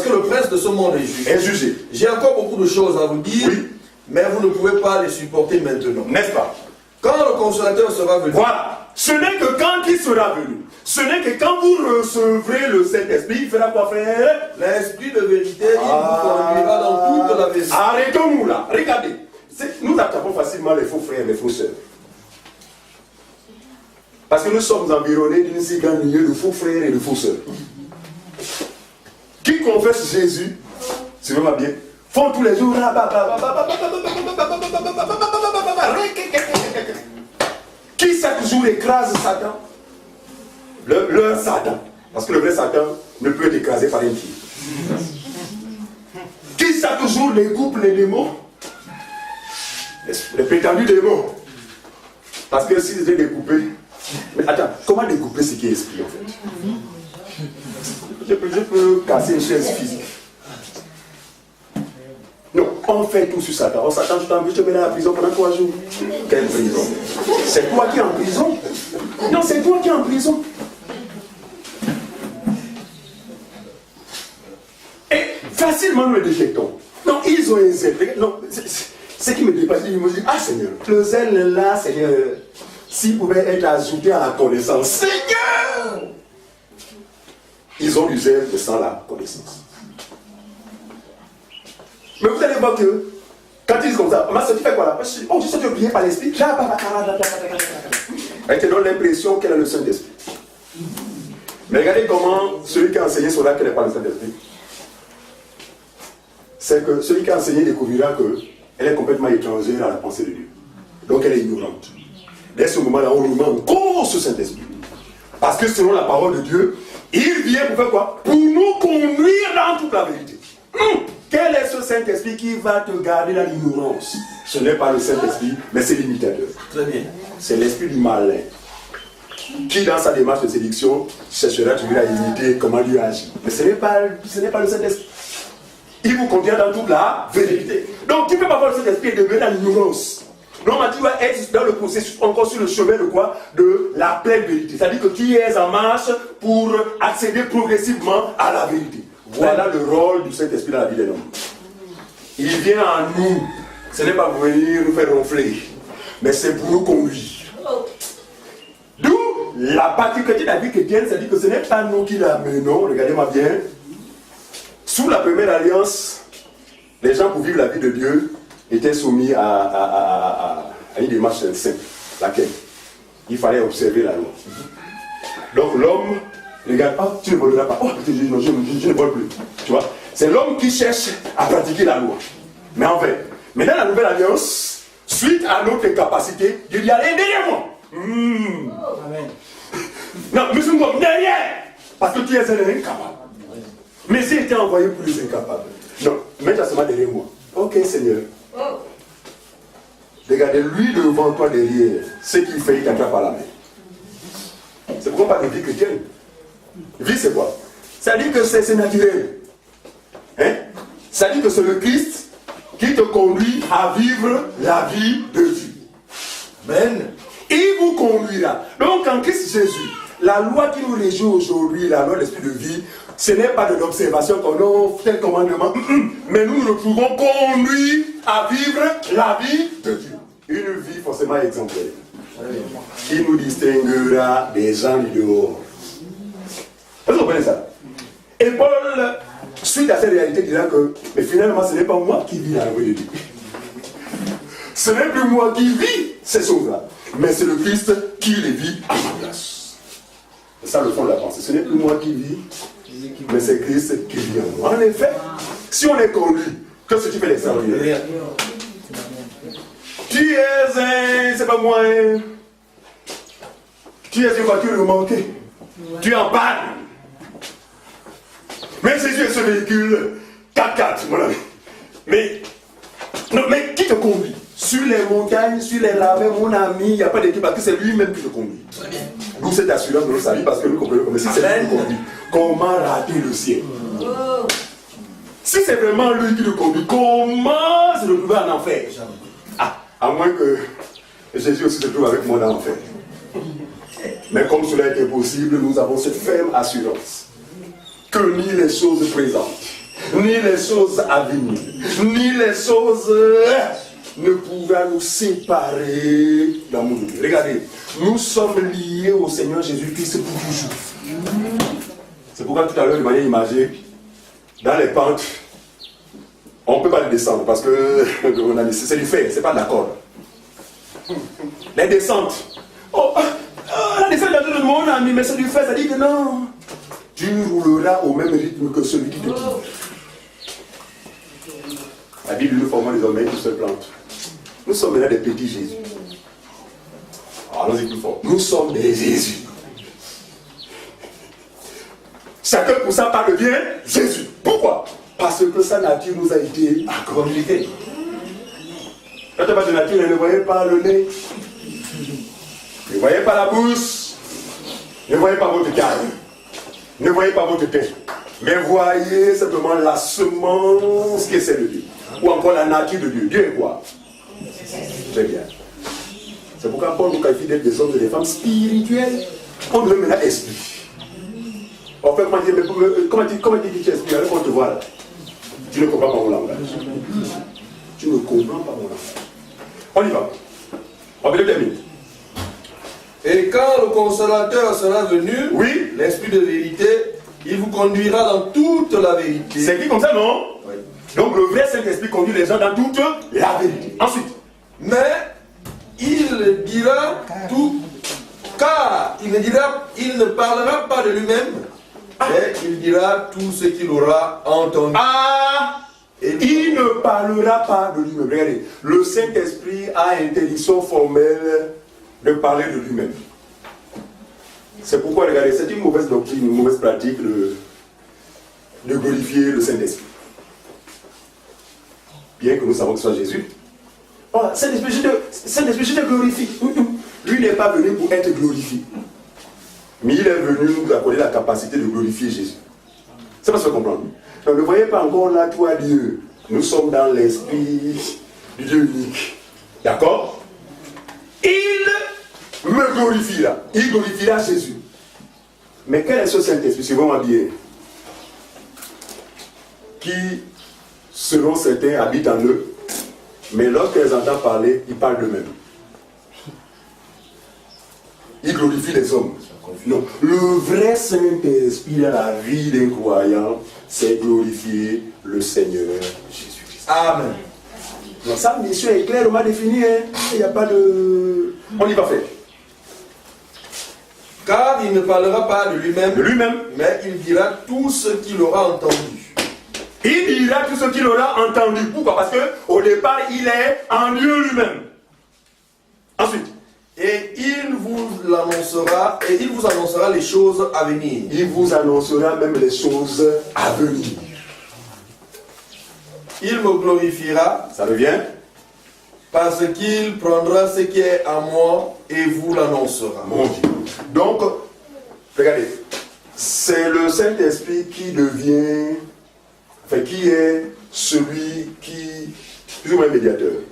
le prince de ce monde est jugé. J'ai encore beaucoup de choses à vous dire, oui, mais vous ne pouvez pas les supporter maintenant. N'est-ce pas? Quand le consolateur sera venu. Voilà. Ce n'est que quand il sera venu. Ce n'est que quand vous recevrez le Saint-Esprit, il fera quoi faire? L'Esprit de vérité, il vous conduira dans toute la vérité. Arrêtons-nous là. Regardez. Nous attrapons facilement les faux frères et les faux sœurs. Parce que nous sommes environnés d'une si grande milieu de faux frères et de faux sœurs. Qui confesse Jésus, si vous m'avez bien, font tous les jours qui chaque jour écrase Satan, leur Satan, parce que le vrai Satan ne peut être écrasé par un pied. Qui chaque jour découpe les démons, les prétendus démons. Parce que si c'était découpé, mais attends, comment découper ce qui est esprit en fait? Je peux casser une chaise physique. Non, on fait tout sur Satan. On s'attend, je te mets dans la prison pendant 3 jours. Quelle prison? C'est toi qui es en prison? Non, c'est toi qui es en prison. Et facilement nous le détectons. Non, ils ont un zèle. Non, ce qui me dépasse, ils me disent, ah Seigneur, le zèle là, Seigneur, s'il pouvait être ajouté à la connaissance. Seigneur! Ils ont du zèle sans la connaissance. Mais vous allez voir que, quand ils disent comme ça, ma soeur, tu fais quoi là? Oh, je suis oublié par l'esprit. Elle te donne l'impression qu'elle a le Saint-Esprit. Mais regardez comment celui qui a enseigné saura qu'elle n'est pas le Saint-Esprit. C'est que celui qui a enseigné découvrira qu'elle est complètement étrangère à la pensée de Dieu. Donc elle est ignorante. Dès ce moment-là, on lui met encore ce Saint-Esprit. Parce que selon la parole de Dieu, il vient pour faire quoi? Pour nous conduire dans toute la vérité. Quel est ce Saint-Esprit qui va te garder dans l'ignorance? Ce n'est pas le Saint-Esprit, mais c'est l'imitateur. Très bien. C'est l'esprit du malin qui, dans sa démarche de séduction, cherchera toujours à imiter comment Dieu agit. Mais ce n'est pas le Saint-Esprit. Il vous conduira dans toute la vérité. Donc, tu ne peux pas voir le Saint-Esprit et demeurer dans l'ignorance. Normalement, tu vas être dans le processus, encore sur le chemin de quoi? De la pleine vérité. C'est-à-dire que tu es en marche pour accéder progressivement à la vérité. Voilà le rôle du Saint-Esprit dans la vie d'un homme. Il vient en nous. Ce n'est pas pour venir nous faire ronfler, mais c'est pour nous conduire. D'où la particularité de la vie chrétienne, c'est-à-dire que ce n'est pas nous qui l'amenons, regardez-moi bien. Sous la première alliance, les gens pour vivre la vie de Dieu étaient soumis à une démarche simple, laquelle il fallait observer la loi. Donc l'homme regarde, oh, tu ne voleras pas, oh, je ne vole plus. Tu vois, c'est l'homme qui cherche à pratiquer la loi. Mais en fait, mais dans la nouvelle alliance, suite à notre capacité, Dieu dit, allez, derrière moi. Amen. Non, musulman, derrière. Parce que tu es un incapable. Mais j'ai été envoyé pour les incapables. Non, mets-toi seulement derrière moi. Ok, Seigneur. Regardez, lui devant toi derrière, ce qu'il fait, il t'attrape à la main. C'est pourquoi on parle de vie chrétienne. Vie, c'est quoi? Ça dit que c'est naturel. Hein? Ça dit que c'est le Christ qui te conduit à vivre la vie de Dieu. Amen. Il vous conduira. Donc en Christ Jésus, la loi qui nous régit aujourd'hui, la loi de l'esprit de vie, ce n'est pas de l'observation qu'on a tel commandement, mais nous nous trouvons conduits à vivre la vie de Dieu. Une vie forcément exemplaire, qui nous distinguera des gens du dehors. Est-ce que vous comprenez ça? Et Paul, suite à cette réalité, dira que, mais finalement, ce n'est pas moi qui vis la loi de Dieu. Ce n'est plus moi qui vis ces choses-là, mais c'est le Christ qui les vit à ma place. C'est ça le fond de la pensée. Ce n'est plus moi qui vis, mais c'est Christ qui vit en moi. En effet, si on est conduit, que ce que tu fais l'extraordinaire? Tu es un, c'est pas moi, tu es une voiture remontée, tu es en panne. Mais Jésus est ce véhicule 4x4, mon ami. Mais qui te conduit? Sur les montagnes, sur les ravins, mon ami, il n'y a pas d'équipe parce que c'est lui-même qui te conduit. D'où cette assurance de notre salut parce que nous comprenons comme si c'est lui qui conduit. Comment rater le ciel? Si c'est vraiment lui qui le conduit, comment se retrouver en enfer? Ah, à moins que Jésus aussi se trouve avec moi dans l'enfer. Mais comme cela est impossible, nous avons cette ferme assurance que ni les choses présentes, ni les choses à venir, ni les choses ne pourra nous séparer d'amour de Dieu. Regardez, nous sommes liés au Seigneur Jésus-Christ pour toujours. C'est pourquoi tout à l'heure, de manière imagée, dans les pentes, on ne peut pas les descendre parce que c'est du fer, c'est pas d'accord. Les descentes. Oh, la descente de mon ami, mais c'est du fer, ça dit que non. Tu rouleras au même rythme que celui qui te quitte. La Bible nous forme désormais qui se plante. Nous sommes maintenant des petits Jésus. Allons-y plus fort. Nous sommes des Jésus. Chacun pour ça parle bien Jésus. Pourquoi? Parce que sa nature nous a été accordée. Quand tu pas de nature, ne voyez pas le nez. Ne voyez pas la bouche. Ne voyez pas votre calme. Ne voyez pas votre tête. Mais voyez simplement la semence que c'est de Dieu. Ou encore la nature de Dieu. Dieu est quoi? Très bien. C'est pourquoi Paul nous qualifie d'être des hommes et des femmes spirituels. On devait maintenant esprit. En fait, comment tu dis que tu es esprit? Alors qu'on te voit là. Tu ne comprends pas mon langage. Tu ne comprends pas mon langage. On y va. On va le terminer. Et quand le consolateur sera venu, Oui. l'esprit de vérité, il vous conduira dans toute la vérité. C'est écrit comme ça, non? Oui. Donc le vrai Saint-Esprit conduit les gens dans toute la vérité. Ensuite. Mais il dira tout, car il ne parlera pas de lui-même, mais il dira tout ce qu'il aura entendu. Il ne parlera pas de lui-même. Regardez, le Saint-Esprit a interdiction formelle de parler de lui-même. C'est pourquoi, regardez, c'est une mauvaise doctrine, une mauvaise pratique de glorifier le Saint-Esprit. Bien que nous savons que ce soit Jésus. Oh, Saint-Esprit, je te glorifie. Lui n'est pas venu pour être glorifié. Mais il est venu nous accorder la capacité de glorifier Jésus. C'est pas ce que vous comprenez. Donc ne voyez pas encore là toi Dieu. Nous sommes dans l'esprit du Dieu unique. D'accord? Il me glorifie là. Il glorifiera Jésus. Mais quel est ce Saint-Esprit? Suivons-moi bien. Qui, selon certains, habite en eux. Mais lorsqu'ils entendent parler, ils parlent d'eux-mêmes. Ils glorifient les hommes. Non. Le vrai Saint-Esprit dans la vie d'un croyant, c'est glorifier le Seigneur Jésus-Christ. Amen. Donc sa mission est clairement définie. Hein? Il n'y a pas de... On y va faire. Car il ne parlera pas de lui-même, mais il dira tout ce qu'il aura entendu. Il dira tout ce qu'il aura entendu. Pourquoi? Parce qu'au départ, il est en Dieu lui-même. Ensuite. Et il vous annoncera les choses à venir. Il vous annoncera même les choses à venir. Il me glorifiera. Ça revient? Parce qu'il prendra ce qui est à moi et vous l'annoncera. Mon Dieu. Donc, regardez, c'est le Saint-Esprit qui devient, qui est celui qui, plus ou moins médiateur.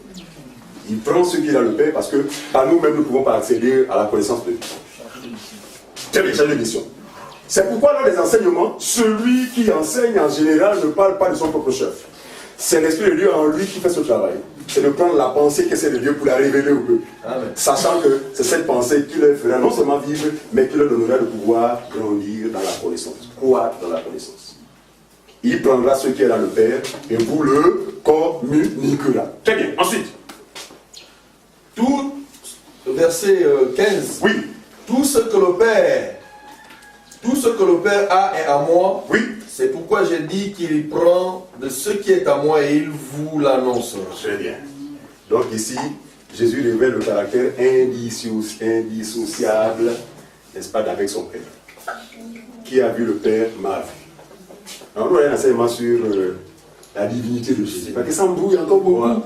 Il prend ce qu'il a le Père parce que par nous-mêmes, nous ne pouvons pas accéder à la connaissance de Dieu. Très bien, j'ai une mission. C'est pourquoi dans les enseignements, celui qui enseigne en général ne parle pas de son propre chef. C'est l'Esprit de Dieu en lui qui fait ce travail. C'est de prendre la pensée que c'est de Dieu pour la révéler au peuple. Sachant que c'est cette pensée qui leur fera non seulement vivre, mais qui leur donnera le pouvoir grandir dans la connaissance. Croître dans la connaissance. Il prendra ce qui est dans le Père et vous le communiquera. Très bien. Ensuite. Tout, verset 15. Oui. Tout ce que le Père a est à moi. Oui. C'est pourquoi j'ai dit qu'il prend de ce qui est à moi et il vous l'annoncera. Très bien. Donc ici, Jésus révèle le caractère indissociable, n'est-ce pas, d'avec son Père. Qui a vu le Père m'a vu. Alors, nous avons un enseignement sur la divinité de Jésus. Parce que ça me brouille encore beaucoup. Ouais.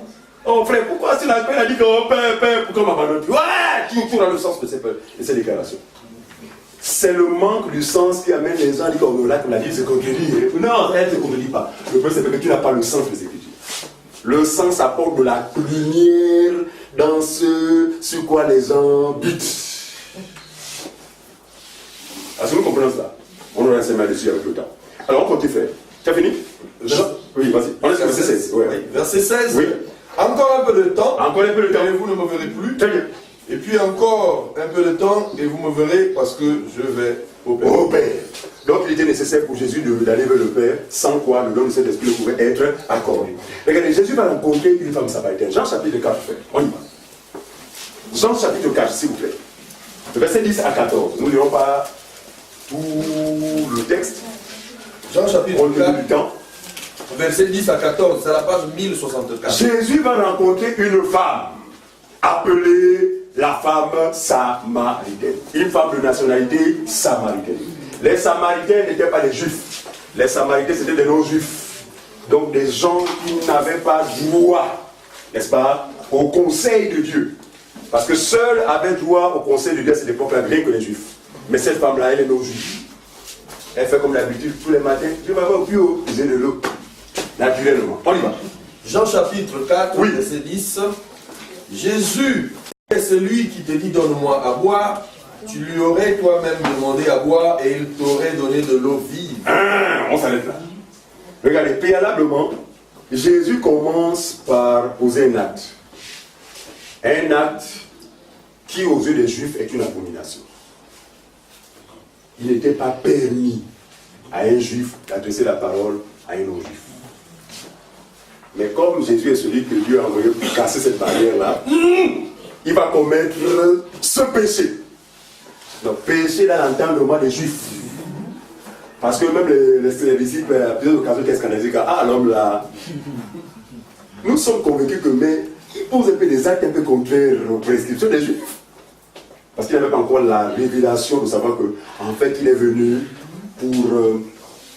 Oh frère, pourquoi si la Père a dit que oh, Père, pourquoi m'abandonnes-tu? Ouais, tu dans le sens de ces déclarations. C'est le manque du sens qui amène les gens à dire que la Bible se contredit. Non, elle ne se contredit pas. Le problème, c'est que tu n'as pas le sens des Écritures. Le sens apporte de la lumière dans ce sur quoi les gens butent. Est-ce que nous comprenons cela? On aura un enseignement dessus avec le temps. Alors, on continue faire. Tu as fini? Oui, vas-y. On est sur verset 16. Ouais. Oui, verset 16. Oui. Encore un peu de temps. Encore un peu de temps. Et vous ne me verrez plus. Très bien. Et puis encore un peu de temps et vous me verrez parce que je vais au Père. Au Père. Donc il était nécessaire pour Jésus d'aller vers le Père, sans quoi le don de cet esprit ne pouvait être accordé. Regardez, Jésus va rencontrer une femme samaritaine. Jean chapitre 4, on y va. Jean chapitre 4, s'il vous plaît. Verset 10 à 14. Nous ne lirons pas tout le texte. Jean chapitre 4, du temps. verset 10 à 14, c'est la page 1064. Jésus va rencontrer une femme appelée la femme samaritaine. Une femme de nationalité samaritaine. Les Samaritains n'étaient pas des Juifs. Les Samaritains, c'était des non-Juifs. Donc des gens qui n'avaient pas droit, n'est-ce pas, au conseil de Dieu. Parce que seul avait droit au conseil de Dieu à cette époque-là, rien que les Juifs. Mais cette femme-là, elle est non-juive. Elle fait comme d'habitude tous les matins. Je vais au plus haut, puiser de l'eau. Naturellement. On y va. Jean chapitre 4, Oui. verset 10. Jésus est celui qui te dit donne-moi à boire. Tu lui aurais toi-même demandé à boire et il t'aurait donné de l'eau vive. On s'arrête là. Regardez, préalablement, Jésus commence par poser un acte. Un acte qui, aux yeux des Juifs, est une abomination. Il n'était pas permis à un Juif d'adresser la parole à un non-Juif. Mais comme Jésus est celui que Dieu a envoyé pour casser cette barrière-là, il va commettre ce péché. Donc, péché dans l'entendement des Juifs. Parce que même les disciples, à plusieurs occasions, qu'est-ce qu'on a dit? Ah, l'homme là. Nous sommes convaincus que, mais il pose un peu des actes un peu contraires aux prescriptions des Juifs. Parce qu'il n'avait pas encore la révélation de savoir que, en fait, il est venu pour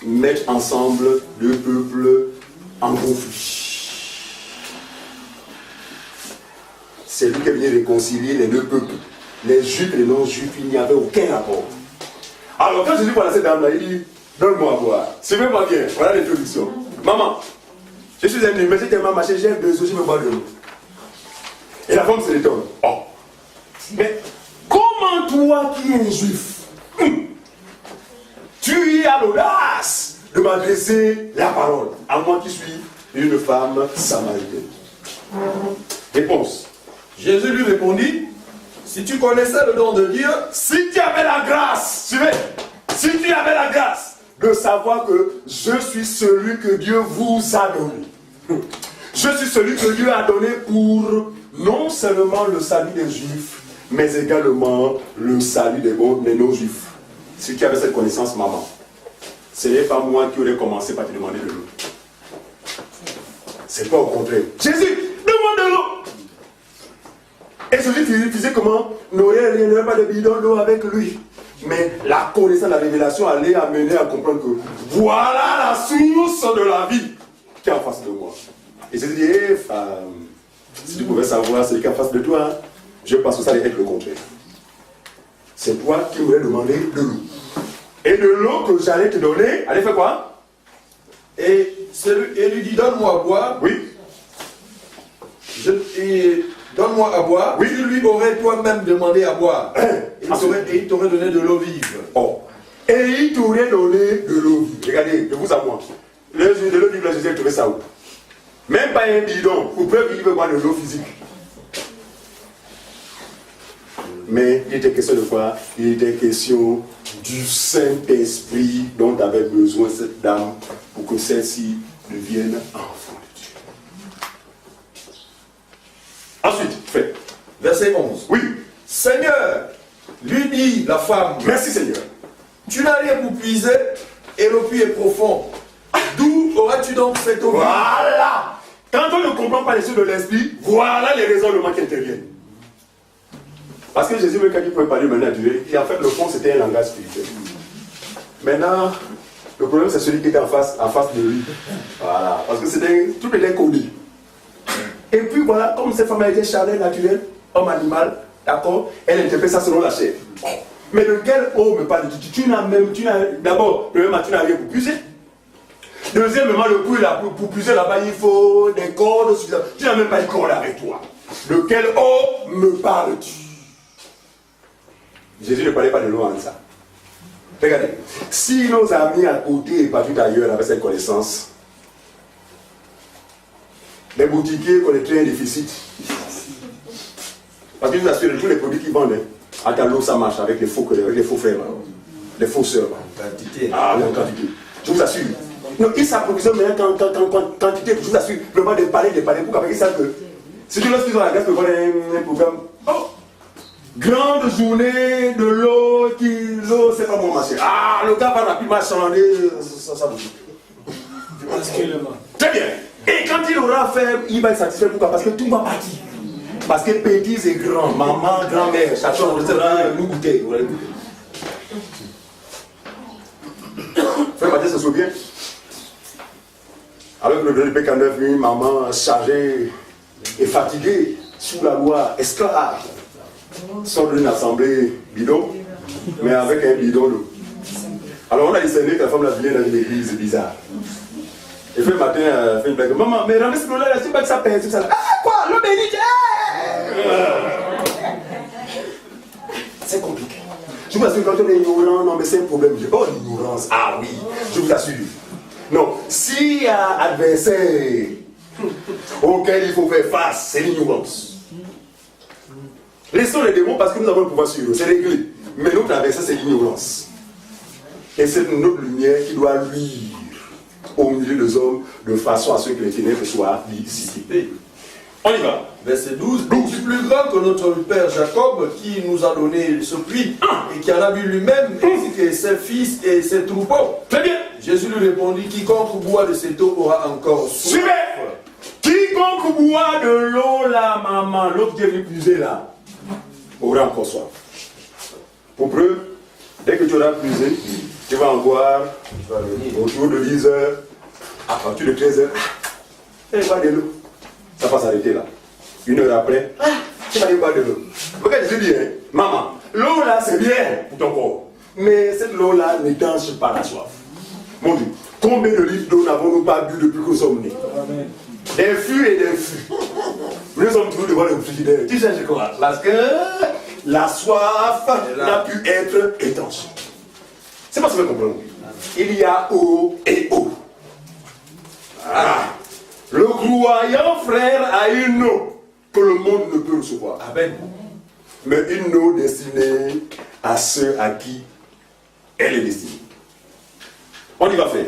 mettre ensemble deux peuples en conflit. C'est lui qui est venu réconcilier les deux peuples. Les Juifs et les non-Juifs, il n'y avait aucun rapport. Alors, quand Jésus voit cette dame-là, il dit, donne-moi à boire. Suivez-moi bien. Voilà l'introduction. Maman, je suis un mais j'ai tellement marché, j'ai besoin, je me bois de l'eau. Et la femme se détourne. Oh. Mais comment toi qui es un Juif, tu as l'audace de m'adresser la parole, à moi qui suis une femme samaritaine? Réponse. Jésus lui répondit, si tu connaissais le don de Dieu, Si tu avais la grâce, suivez, si tu avais la grâce de savoir que je suis celui que Dieu vous a donné, je suis celui que Dieu a donné pour non seulement le salut des Juifs, mais également le salut des non-Juifs. Si tu avais cette connaissance, maman, ce n'est pas moi qui aurais commencé par te demander de l'eau. C'est pas au contraire. Jésus, demande de l'eau. Et Jésus faisait comment? N'aurait pas de bidon d'eau avec lui. Mais la connaissance, la révélation allait amener à comprendre que voilà la source de la vie qui est en face de moi. Et Jésus dit, hé femme, si tu pouvais savoir ce qui est en face de toi, je pense que ça allait être le contraire. C'est toi qui m'aurais demandé de l'eau. Et de l'eau que j'allais te donner, allez faire quoi? et lui dit donne-moi à boire. Oui. Donne-moi à boire. Oui. Tu lui aurais toi-même demandé à boire. Et il t'aurait donné de l'eau vive. Oh. Et il t'aurait donné de l'eau vive. Regardez, de vous à moi. De l'eau vive, là, Jésus a trouvé ça où? Même pas un bidon. Pour preuve, il veut boire de l'eau physique. Mais il était question de quoi? Il était question du Saint-Esprit dont avait besoin cette dame pour que celle-ci devienne enfant de Dieu. Ensuite, fait. Verset 11. Oui. Seigneur, lui dit la femme, Merci Seigneur. tu n'as rien pour puiser et le puits est profond. D'où auras-tu donc cette eau vive? Voilà. Quand on ne comprend pas les choses de l'esprit, voilà les raisonnements qui interviennent. Parce que Jésus, quand il pouvait parler maintenant naturel, et en fait, le fond, c'était un langage spirituel. Maintenant, le problème, c'est celui qui était en face de lui. Voilà. Parce que tout était codé. Et puis voilà, comme cette femme a été charnelle, naturelle, homme animal, d'accord, elle interprète ça selon la chair. Mais de quelle eau me parles-tu? D'abord, premièrement, tu n'as rien pour puiser. Deuxièmement, le puits là, pour puiser là-bas, il faut des cordes suffisantes. Tu n'as même pas une corde avec toi. De quelle eau me parles-tu? Jésus ne parlait pas de l'eau en ça. Regardez, si nos amis à côté et partout ailleurs avaient cette connaissance, les boutiquiers connaîtraient un déficit. Parce que je vous assure, tous les produits qu'ils vendent, à ta l'eau, ça marche avec les faux frères, les faux sœurs. Quantité. Ah, en quantité. Je vous assure. Non, ils s'approvisionnent maintenant en quantité, je vous assure, vraiment des palais, pourquoi? Parce qu'ils savent que, surtout lorsqu'ils ont la grâce de voir un programme, oh, grande journée de l'eau, c'est pas bon marché. Ah, le gars va rapidement changer sa boutique. Très bien. Et quand il aura fait, il va être satisfait, pourquoi? Parce que tout va partir. Parce que petit et grand, maman, grand-mère, chacun, nous goûter. Frère Mathieu se souvient. Avec le P49, maman chargée et fatigués sous la loi esclave sortent d'une assemblée bidon, mais avec un bidon d'eau. Alors on a discerné que la femme la vient dans une église bizarre. Et puis le matin, elle fait une blague. Maman, mais remets ce là, c'est pas que ça pèse, tout ça. Ah, quoi? L'eau bénite! C'est compliqué. Je vous assure, quand on est ignorant, non, mais c'est un problème. Oh, l'ignorance. Ah oui, je vous assure. Non, s'il y a un adversaire auquel il faut faire face, c'est l'ignorance. Laissons les démons parce que nous avons le pouvoir sur eux, c'est réglé. Mais notre adversaire, c'est l'ignorance. Et c'est notre lumière qui doit luire au milieu des hommes de façon à ce que les ténèbres soient dissipées. On y va. Verset 12. Es-tu plus grand que notre père Jacob qui nous a donné ce puits et qui en a bu lui-même ainsi que ses fils et ses troupeaux? Très bien. Jésus lui répondit, quiconque boit de cette eau aura encore soif. Suivez. Quiconque boit de l'eau là, maman, l'eau qui est venue puiser là, aura encore soif. Pour preuve, dès que tu auras puisé, tu vas en boire autour de 10 heures, à partir de 13 heures, et boire de l'eau. Ça va s'arrêter là. Une heure après, tu vas aller boire de l'eau. Regarde, je dis, hein, maman, l'eau là c'est bien pour ton corps, mais cette eau là n'étanche pas la soif. Mon Dieu, combien de litres d'eau n'avons-nous pas bu depuis que nous sommes nés? Des fûts et des fûts. Nous sommes toujours devant le frigidaire. Tu sais quoi? Parce que la soif n'a pu être étanche. C'est pas ce que vous comprenez. Il y a eau et eau. Ah. Le croyant frère a une eau que le monde ne peut recevoir. Amen. Mais une eau destinée à ceux à qui elle est destinée. On y va faire.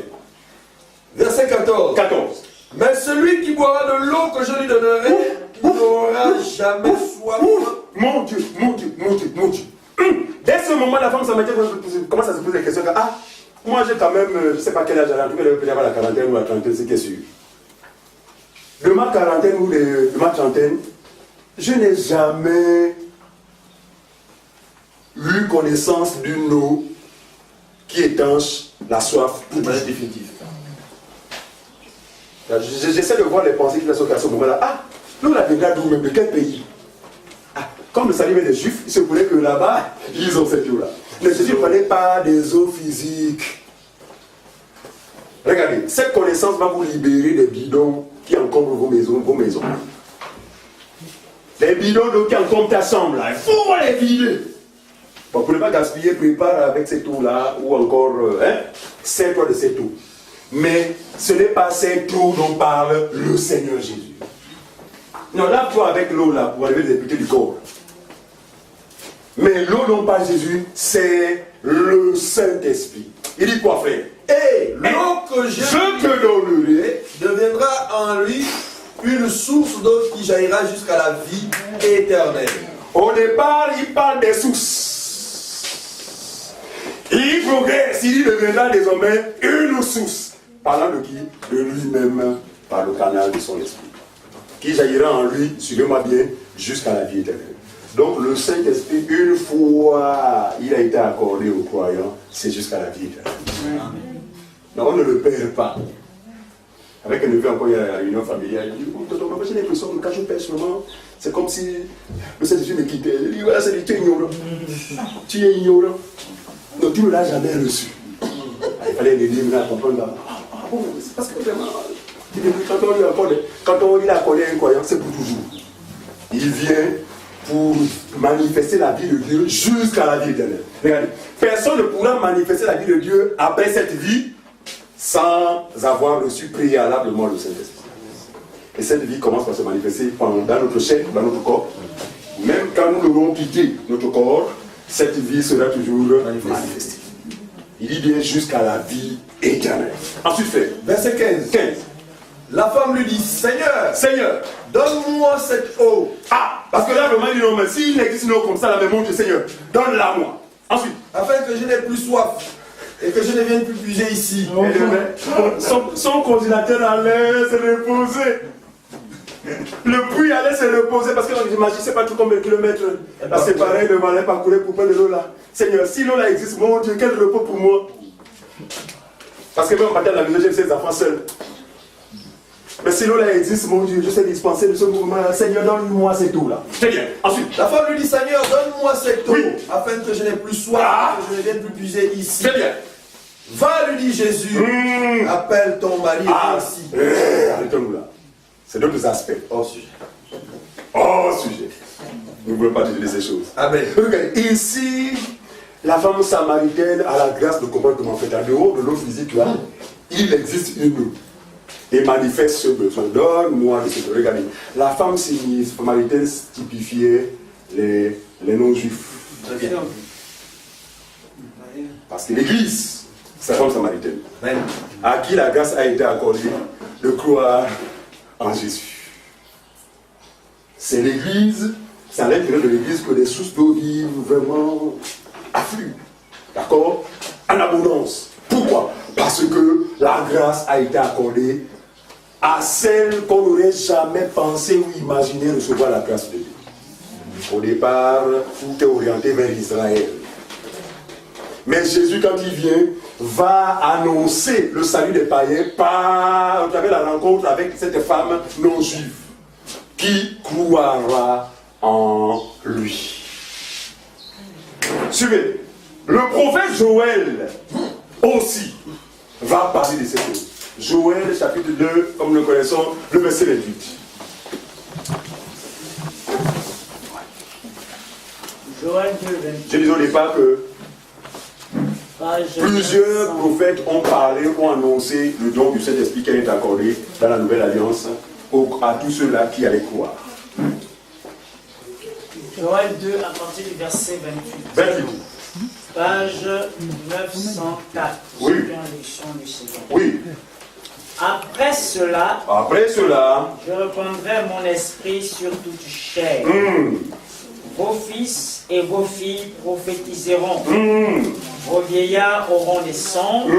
Verset 14. 14. Mais celui qui boira de l'eau que je lui donnerai n'aura jamais soif. Mon Dieu, mon Dieu, mon Dieu, mon Dieu. Dès ce moment, la femme commence à se poser des questions. Ah, moi j'ai quand même, je ne sais pas quel âge elle a, en tout cas elle peut y avoir la quarantaine ou la trentaine, c'est sûr. De ma quarantaine ou de ma trentaine, je n'ai jamais eu connaissance d'une eau qui étanche la soif pour manière définitive. J'essaie de voir les pensées qui sont à ce moment-là. Ah, l'eau la viendra d'où même? De quel pays? Ah, comme le salut des Juifs, il se voulait que là-bas, ils ont cette eau-là. Mais Jésus ne prenait pas des eaux physiques. Regardez, cette connaissance va vous libérer des bidons qui encombrent vos maisons. Les bidons d'eau qui encombrent ta chambre, là, il faut les vider. Bon, pour ne pas gaspiller, prépare avec cette eau-là, ou encore, sers-toi de cette eau. Mais ce n'est pas cette eau dont parle le Seigneur Jésus. Non, lave-toi avec l'eau là pour enlever les impuretés du corps. Mais l'eau dont parle Jésus, c'est le Saint-Esprit. Il dit quoi, frère? Et l'eau que je te donnerai deviendra en lui une source d'eau qui jaillira jusqu'à la vie éternelle. Au départ, il parle des sources. Il progresse, il deviendra désormais une source. Parlant de qui? De lui-même, par le canal de son esprit. Qui jaillira en lui, suivez-moi bien, jusqu'à la vie éternelle. Donc le Saint-Esprit, une fois il a été accordé aux croyants, c'est jusqu'à la vie éternelle. Non, on ne le perd pas. Avec un neveu encore, il y a la réunion familiale. Il dit, oh, j'ai l'impression que quand je pêche seulement, c'est comme si le Saint-Esprit me quittait. Il dit, voilà, tu es ignorant. Tu es ignorant. Donc tu ne l'as jamais reçu. Il fallait l'aider à comprendre. Bon, c'est parce que vraiment, quand on lui a accordé un croyant, c'est pour toujours. Il vient pour manifester la vie de Dieu jusqu'à la vie éternelle. Regardez, personne ne pourra manifester la vie de Dieu après cette vie sans avoir reçu préalablement le Saint-Esprit. Et cette vie commence par se manifester dans notre chair, dans notre corps. Même quand nous aurons quitté notre corps, cette vie sera toujours manifestée. Il dit bien jusqu'à la vie éternelle. Ensuite, fait. Verset 15. La femme lui dit, Seigneur, donne-moi cette eau. Ah, parce que là, vraiment, il dit non, mais s'il existe une eau comme ça, là, mais mon Dieu, Seigneur, donne-la moi. Ensuite. Afin que je n'ai plus soif et que je ne vienne plus puiser ici. Son congélateur allait se reposer. Le puits allait se reposer parce que j'imagine, c'est pas tout combien de kilomètres à séparer le malin parcourir pour prendre de l'eau là. Seigneur, si l'eau là existe, mon Dieu, quel repos pour moi. Parce que même matin à la maison, j'ai ses enfants seuls. Mais sinon, là, il dit, mon Dieu, je sais dispenser de ce mouvement. Seigneur, donne-moi cette eau-là. Très bien. Ensuite. La femme lui dit, Seigneur, donne-moi cette eau, Oui. afin que je n'ai plus soif, que je ne vienne plus puiser ici. Très bien. Va, lui dit Jésus, appelle ton mari ici. Arrêtons-nous là. C'est d'autres aspects. Hors sujet. Hors sujet. Nous ne voulons pas dire ces choses. Amen. Regardez, ici, la femme samaritaine a la grâce de comprendre comment faire. En dehors de l'eau physique là, il existe une eau. Et manifeste ce besoin. Donne-moi de cette eau. Regardez, la femme samaritaine typifiait les non-juifs. Très bien. Parce que l'Église, c'est la femme samaritaine, Amen. à qui la grâce a été accordée de croire en Jésus. C'est l'Église, c'est à l'intérieur de l'Église que les sources d'eau vivent vraiment affluent. D'accord? En abondance. Pourquoi? Parce que la grâce a été accordée à celles qu'on n'aurait jamais pensé ou imaginé recevoir la grâce de Dieu. Au départ, tout est orienté vers Israël. Mais Jésus, quand il vient, va annoncer le salut des païens par à travers la rencontre avec cette femme non juive qui croira en lui. Suivez. Le prophète Joël aussi va parler de ces choses. Joël chapitre 2, comme nous le connaissons, le verset 28. Joël 2, 28. Je disais au départ que plusieurs prophètes ont parlé, ont annoncé le don du Saint-Esprit qui est accordé dans la Nouvelle Alliance à tous ceux-là qui allaient croire. Joël 2 à partir du verset 28. 28. Page 904. Oui. Traduction du Second. Oui. Après cela, Je répandrai mon esprit sur toute chair. Vos fils et vos filles prophétiseront. Vos vieillards auront des songes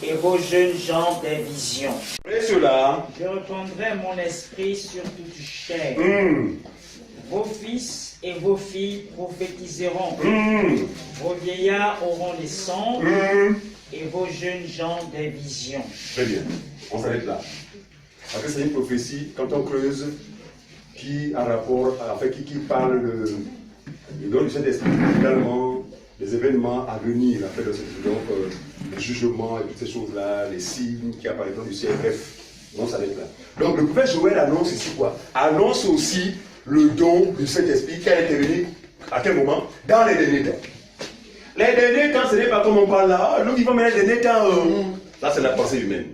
et vos jeunes gens des visions. Après cela, Je répandrai mon esprit sur toute chair. Vos fils et vos filles prophétiseront. Vos vieillards auront des songes et vos jeunes gens des visions. Très bien, on s'arrête là. Après, c'est une prophétie, quand on creuse, qui a rapport, qui parle du don du Saint-Esprit, également des événements à venir, après le jugement et toutes ces choses-là, les signes qui apparaissent du CFF. On s'arrête là. Donc le prophète Joël annonce ici quoi? Annonce aussi le don du Saint-Esprit qui a intervenu à quel moment? Dans les derniers temps. Les derniers temps, ce n'est pas comme on parle là. Nous vivons mais les derniers temps. Là, c'est la pensée humaine.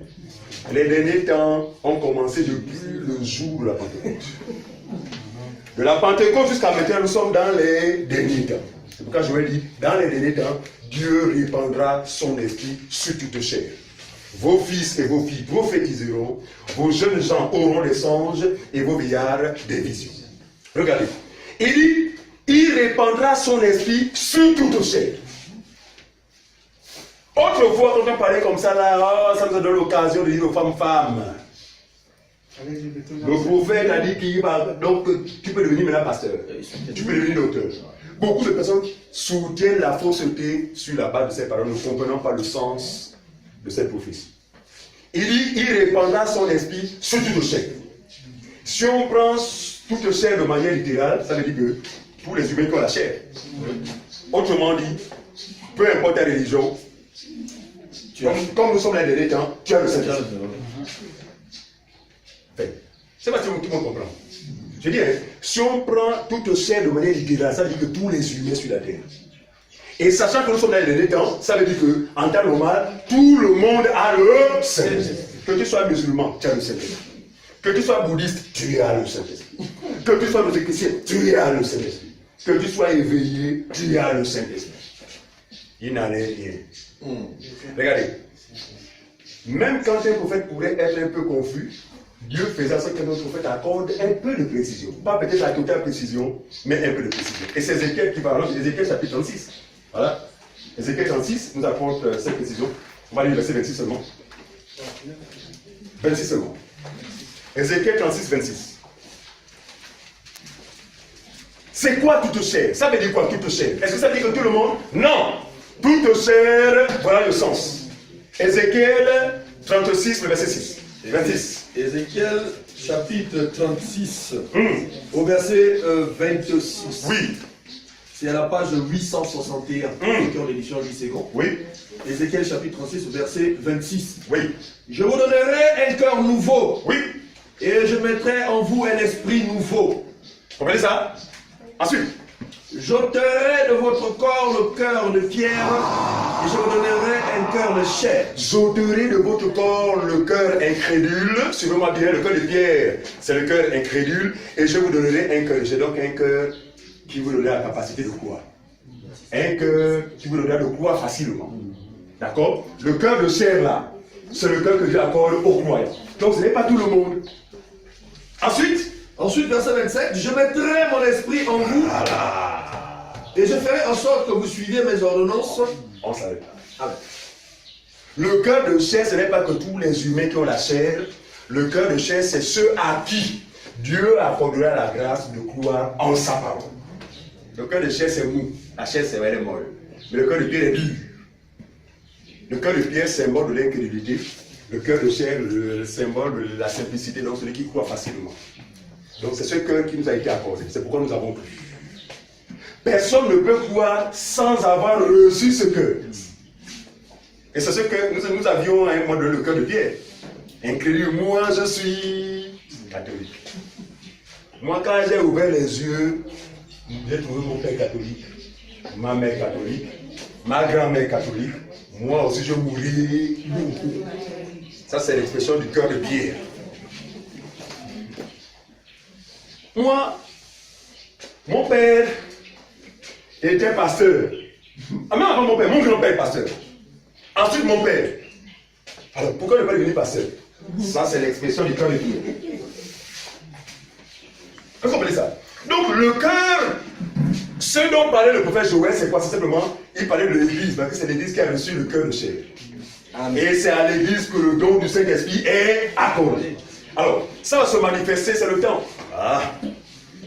Les derniers temps ont commencé depuis le jour de la Pentecôte. De la Pentecôte jusqu'à maintenant, nous sommes dans les derniers temps. C'est pourquoi je vais dire, dans les derniers temps, Dieu répandra son esprit sur toute chair. Vos fils et vos filles prophétiseront, vos jeunes gens auront des songes et vos vieillards des visions. Regardez. Il dit, il répandra son esprit sur toute chair. Autrefois, quand on parlait comme ça, là, ça nous a donné l'occasion de dire aux femmes. Le prophète a dit qu'il va. Donc, tu peux devenir maintenant pasteur. Tu peux devenir docteur. Beaucoup de personnes soutiennent la fausseté sur la base de ces paroles, ne comprenant pas le sens de cette prophétie. Il dit, il répandra son esprit sur toute chair. Si on prend toute chair de manière littérale, ça veut dire que tous les humains qui ont la chair. Autrement dit, peu importe ta religion, comme nous sommes là derniers temps, tu as le Saint-Esprit. C'est pas si tout le monde comprend. Je dis, si on prend toute chair de manière littérale, ça veut dire que tous les humains sur la terre. Et sachant que nous sommes dans les derniers temps, ça veut dire qu'en temps normal, tout le monde a le Saint-Esprit. Que tu sois musulman, tu as le Saint-Esprit. Que tu sois bouddhiste, tu as le Saint-Esprit. Que tu sois chrétien, tu as le Saint-Esprit. Que tu sois éveillé, tu as le Saint-Esprit. Il n'en est rien. Regardez. Même quand un prophète pourrait être un peu confus, Dieu faisait en sorte que notre prophète accorde un peu de précision. Pas peut-être la totale précision, mais un peu de précision. Et c'est Ézéchiel qui parle, Ézéchiel chapitre 36. Voilà. Ézéchiel 36 nous apporte cette précision. On va lire le verset 26 seulement. 26 seulement. Ézéchiel 36, 26. C'est quoi toute chair? Ça veut dire quoi toute chair? Est-ce que ça veut dire que tout le monde? Non! Toute chair, voilà le sens. Ézéchiel 36, le verset 6. 26. Ézéchiel chapitre 36, au verset 26. Oui. C'est à la page 861, qui ont l'édition du second. Oui. Ézéchiel chapitre 36, au verset 26. Oui. Je vous donnerai un cœur nouveau. Oui. Et je mettrai en vous un esprit nouveau. Comprenez ça? Ensuite. J'ôterai de votre corps le cœur de pierre et je vous donnerai un cœur de chair. J'ôterai de votre corps le cœur incrédule. Suivez-moi bien, le cœur de pierre, c'est le cœur incrédule. Et je vous donnerai un cœur. J'ai donc un cœur qui vous donnera la capacité de croire. Un cœur qui vous donnera de croire facilement. D'accord? Le cœur de chair là, c'est le cœur que j'accorde aux croyants. Donc ce n'est pas tout le monde. Ensuite, verset 27, je mettrai mon esprit en vous et je ferai en sorte que vous suiviez mes ordonnances. On s'arrête là. Le cœur de chair, ce n'est pas que tous les humains qui ont la chair. Le cœur de chair, c'est ceux à qui Dieu accordera la grâce de croire en sa parole. Le cœur de chair, c'est mou. La chair, c'est elle est molle. Mais le cœur de pierre est dur. Le cœur de pierre, symbole de l'incrédulité. Le cœur de chair, le symbole de la simplicité, donc celui qui croit facilement. Donc c'est ce cœur qui nous a été accordé. C'est pourquoi nous avons cru. Personne ne peut croire sans avoir reçu ce cœur. Et c'est ce que nous avions à un moment donné le cœur de pierre. Incrédule, moi je suis catholique. Moi quand j'ai ouvert les yeux, j'ai trouvé mon père catholique, ma mère catholique, ma grand-mère catholique. Moi aussi je mourrai. Ça c'est l'expression du cœur de pierre. Moi, mon père était pasteur. Même avant mon père, mon grand-père est pasteur. Ensuite mon père. Alors pourquoi ne pas devenir pasteur? Ça c'est l'expression du cœur de pierre. Vous comprenez ça? Donc le cœur, ce dont parlait le prophète Joël, c'est quoi? C'est simplement, il parlait de l'église, parce que c'est l'église qui a reçu le cœur de chair. Et c'est à l'église que le don du Saint-Esprit est accordé. Alors, ça va se manifester, c'est le temps.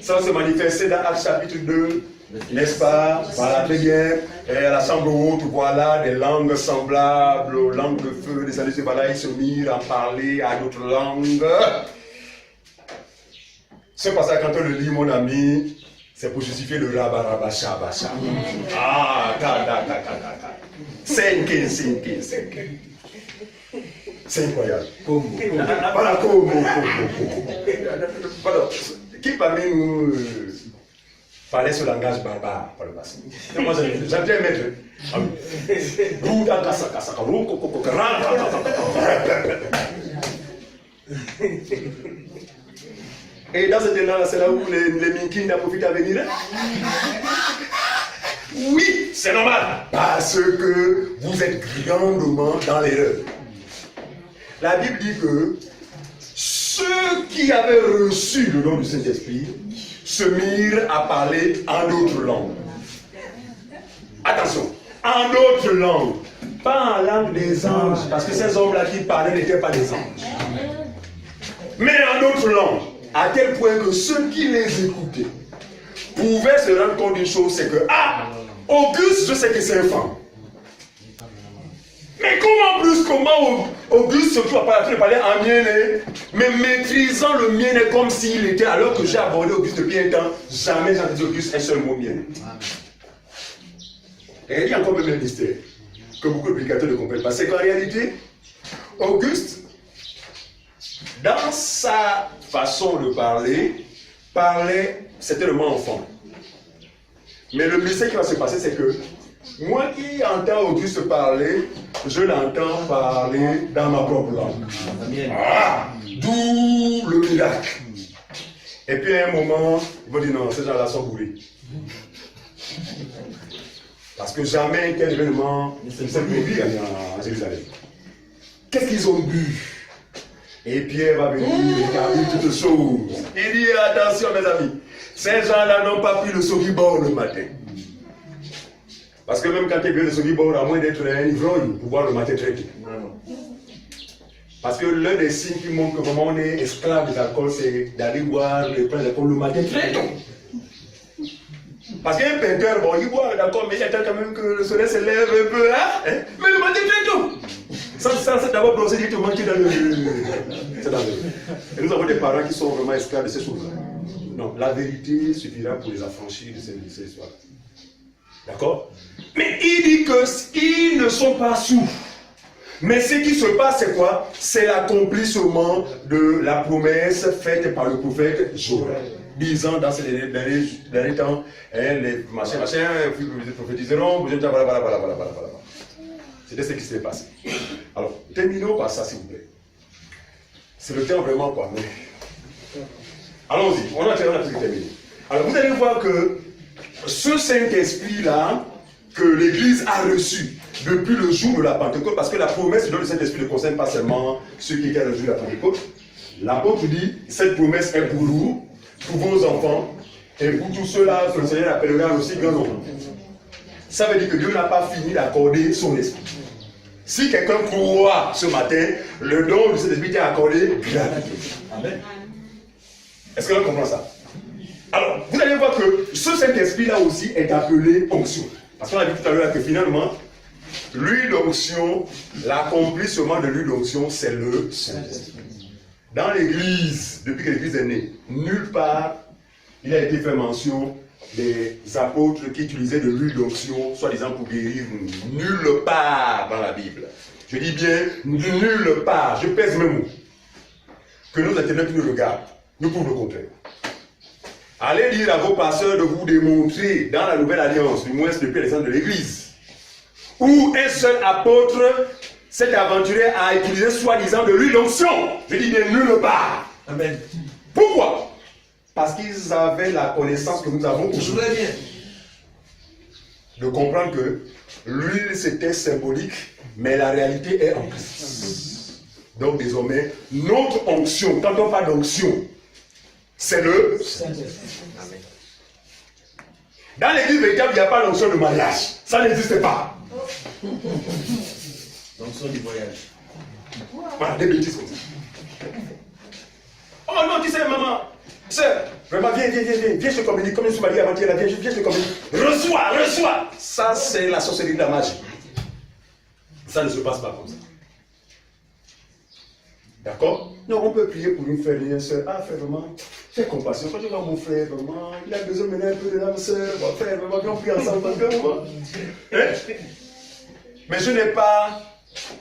Ça va se manifester dans Actes chapitre 2, n'est-ce pas? Voilà, très bien. Et à la chambre haute, voilà, des langues semblables aux langues de feu, des années, voilà, ils se mirent à parler à d'autres langues. Ce passage, quand on le lit, mon ami, c'est pour justifier le rabarabashabasha. C'est incroyable. Voilà, voilà. Qui parmi nous parlait ce langage barbare par le passé? Moi, j'aime bien mettre. Et dans ce temps-là, c'est là où les Minkins profitent à venir. Oui, c'est normal. Parce que vous êtes grandement dans l'erreur. La Bible dit que ceux qui avaient reçu le nom du Saint-Esprit se mirent à parler en d'autres langues. Attention, en d'autres langues. Pas en langue des anges, parce que ces hommes-là qui parlaient n'étaient pas des anges. Mais en d'autres langues. À tel point que ceux qui les écoutaient pouvaient se rendre compte d'une chose, c'est que, Auguste, je sais que c'est un femme. Mais comment Auguste se trouve à parler en miennet, mais maîtrisant le miennet comme s'il était, alors que j'ai abordé Auguste depuis un temps, jamais j'ai entendu Auguste un seul mot miennet. Et il y a encore même un mystère que beaucoup de prédicateurs ne comprennent pas. C'est qu'en réalité, Auguste, dans sa façon de parler, c'était le mot enfant. Mais le mystère qui va se passer, c'est que moi qui entends Auguste parler, je l'entends parler dans ma propre langue. D'où le miracle. Et puis à un moment, il va dire non, ces gens-là sont bourrés. Parce que jamais quel événement ne s'est produit en Jérusalem. Qu'est-ce qu'ils ont bu? Et Pierre va venir établir toutes choses. Il dit attention mes amis, ces gens-là n'ont pas pris le Sobibor le matin. Parce que même quand ils viennent le Sobibor, à moins d'être un ivrogne, pour boire le matin très tôt. Parce que l'un des signes qui montre que vraiment on est esclave de l'alcool, c'est d'aller boire et prendre l'alcool le matin très tôt. Parce qu'un peintre, bon, il boit l'alcool, mais il attend quand même que le soleil se lève un peu, hein? Mais le matin très tôt. c'est d'abord brosser directement qui est dans le... C'est dangereux. Et nous avons des parents qui sont vraiment esclaves de ces choses-là. Non, la vérité suffira pour les affranchir de ces histoires. D'accord? Mais il dit qu'ils ne sont pas sourds. Mais ce qui se passe, c'est quoi? C'est l'accomplissement de la promesse faite par le prophète Joël. Disant dans ces derniers temps, les machins, vous prophétiseront, vous êtes voilà. C'était ce qui s'est passé. Alors, terminons par ça, s'il vous plaît. C'est le temps vraiment quoi. Mais... Allons-y, on a terminé. Alors, vous allez voir que ce Saint-Esprit-là, que l'Église a reçu depuis le jour de la Pentecôte, parce que la promesse de Saint-Esprit ne concerne pas seulement ceux qui étaient le jour de la Pentecôte. L'apôtre dit, cette promesse est pour vous, pour vos enfants, et pour tous ceux-là que le Seigneur appellera aussi grand nombre. Ça veut dire que Dieu n'a pas fini d'accorder son esprit. Si quelqu'un croit ce matin, le don de cet esprit est accordé gratuitement. Amen. Est-ce que l'on comprend ça? Alors, vous allez voir que ce Saint-Esprit-là aussi est appelé onction. Parce qu'on a dit tout à l'heure que finalement, l'huile d'onction, l'accomplissement de l'huile d'onction, c'est le Saint-Esprit. Dans l'Église, depuis que l'Église est née, nulle part il a été fait mention des apôtres qui utilisaient de l'huile d'onction, soi-disant pour guérir. Nulle part dans la Bible. Je dis bien nulle part. Je pèse mes mots. Que nos internautes qui nous regardent nous prouvent le contraire. Allez dire à vos pasteurs de vous démontrer dans la Nouvelle Alliance, du moins depuis l'exemple de l'Église, où un seul apôtre s'est aventuré à utiliser soi-disant de l'huile d'onction. Je dis bien nulle part. Amen. Pourquoi? Parce qu'ils avaient la connaissance que nous avons aujourd'hui. De comprendre que l'huile c'était symbolique, mais la réalité est en Christ. Donc désormais, notre onction, quand on parle d'onction, c'est le Saint-Esprit. Dans l'église véritable, il n'y a pas d'onction de mariage. Ça n'existe pas. L'onction du voyage. Voilà, des bêtises comme ça. Oh non, tu sais, maman, sœur, vraiment, viens, je te communique, comme je suis marié avant-hier, viens, je te communique. Reçois. Ça, c'est la sorcellerie de la magie. Ça ne se passe pas comme ça. D'accord? Non, on peut prier pour une frère et une sœur. Ah, frère, vraiment, fais compassion. Quand je vois mon frère, vraiment, il a besoin de mener un peu de l'âme, sœur. Mon frère, vraiment, viens, on prie ensemble. Hein? Mais je n'ai pas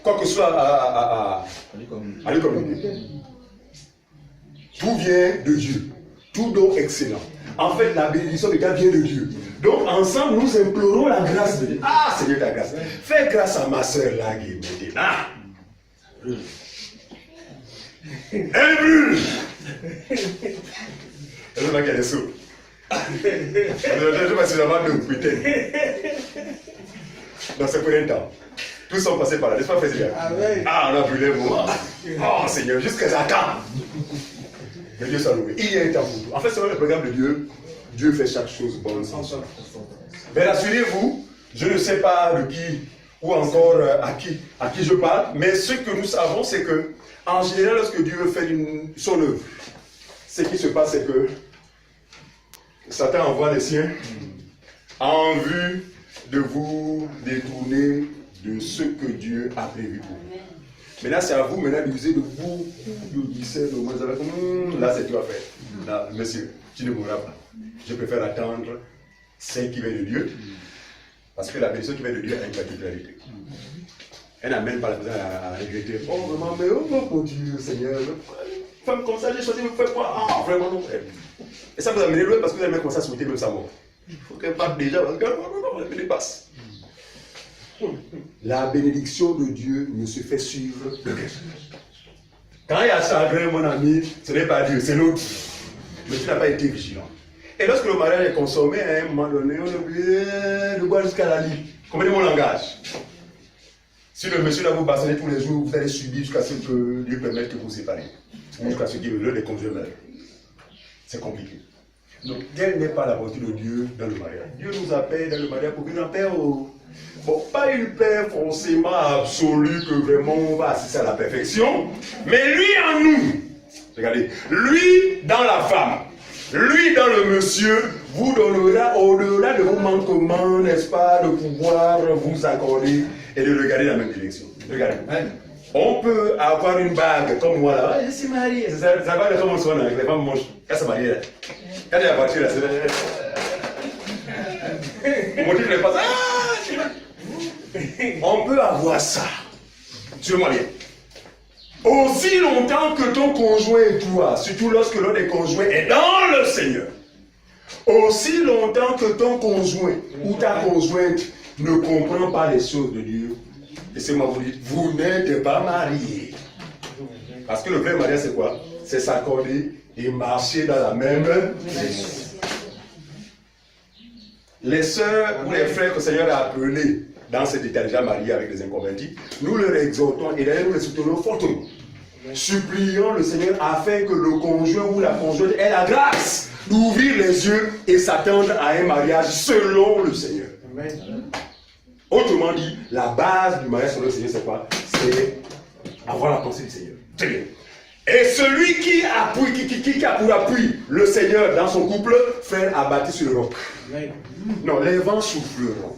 quoi que ce soit à lui communiquer. Tout vient de Dieu. Tout don excellent. En fait, la bénédiction de Dieu vient de Dieu. Donc, ensemble, nous implorons la grâce de Dieu. Ah, Seigneur, ta grâce. Fais grâce à ma sœur là qui est maintenant. Elle brûle. Elle veut qu'elle est sourde. Je ne sais pas si j'avais de putain. Donc, c'est pour un temps. Tous sont passés par là, n'est-ce pas, frère? Ah, on a brûlé le moment. Oh, Seigneur, jusqu'à quand? Mais Dieu soit loué. Il y a un temps pour tout. En fait, selon le programme de Dieu, Dieu fait chaque chose bonne sans son. Mais rassurez-vous, je ne sais pas de qui ou encore à qui je parle, mais ce que nous savons, c'est que, en général, lorsque Dieu fait son œuvre, ce qui se passe, c'est que Satan envoie les siens en vue de vous détourner de ce que Dieu a prévu pour vous. Maintenant, c'est à vous maintenant d'user de beaucoup de discernement. Là, c'est toi à faire. Là, monsieur, tu ne mourras pas. Je préfère attendre celle qui vient de Dieu. Parce que la bénédiction qui vient de Dieu a une particularité. Elle n'amène pas la personne à regretter. Oh, vraiment, mais oh mon Dieu, Seigneur. Femme comme ça, j'ai choisi de me faire quoi? Ah, vraiment non. Et ça vous amène loin parce que vous allez même commencer à souhaiter même sa mort. Il faut qu'elle parte déjà parce que non, elle dépasse. La bénédiction de Dieu ne se fait suivre de personne. Quand il y a chagrin, mon ami, ce n'est pas Dieu, c'est l'autre. Mais tu n'as pas été vigilant. Et lorsque le mariage est consommé, à un moment donné, on oublie de boire jusqu'à la lit. Comprenez mon langage. Si le monsieur va vous bastonner tous les jours, vous allez subir jusqu'à ce que Dieu permette que vous vous séparez. Jusqu'à ce qu'il le déconduise. C'est compliqué. Donc, quelle n'est pas la volonté de Dieu dans le mariage? Dieu nous appelle dans le mariage pour vivre en paix. Bon, pas une paix forcément absolue que vraiment on va assister à la perfection, mais lui en nous. Regardez, lui dans la femme, lui dans le monsieur, vous donnera au-delà de vos manquements, n'est-ce pas, de pouvoir vous accorder et de regarder dans la même direction. Regardez. On peut avoir une bague comme moi là. Je suis marié. Ça va comme on se voit avec les femmes moches. Quand c'est marié là. Quand il y a la voiture là, c'est. Mon titre n'est pas ça. On peut avoir ça. Tu vois bien. Aussi longtemps que ton conjoint et toi, surtout lorsque l'un des conjoints est dans le Seigneur, aussi longtemps que ton conjoint ou ta conjointe ne comprend pas les choses de Dieu, laissez-moi vous dire, vous n'êtes pas mariés. Parce que le vrai mariage c'est quoi? C'est s'accorder et marcher dans la même direction. Les sœurs ou les frères que le Seigneur a appelés dans cet état déjà mariés avec des inconvertis, nous leur exhortons et d'ailleurs nous les soutenons fortement. Supplions le Seigneur afin que le conjoint ou la conjointe ait la grâce d'ouvrir les yeux et s'attendre à un mariage selon le Seigneur. Amen. Autrement dit, la base du mariage selon le Seigneur, c'est quoi? C'est avoir la pensée du Seigneur. Très bien. Et celui qui a pour appui le Seigneur dans son couple, frère, a bâti sur le roc. Non, les vents souffleront.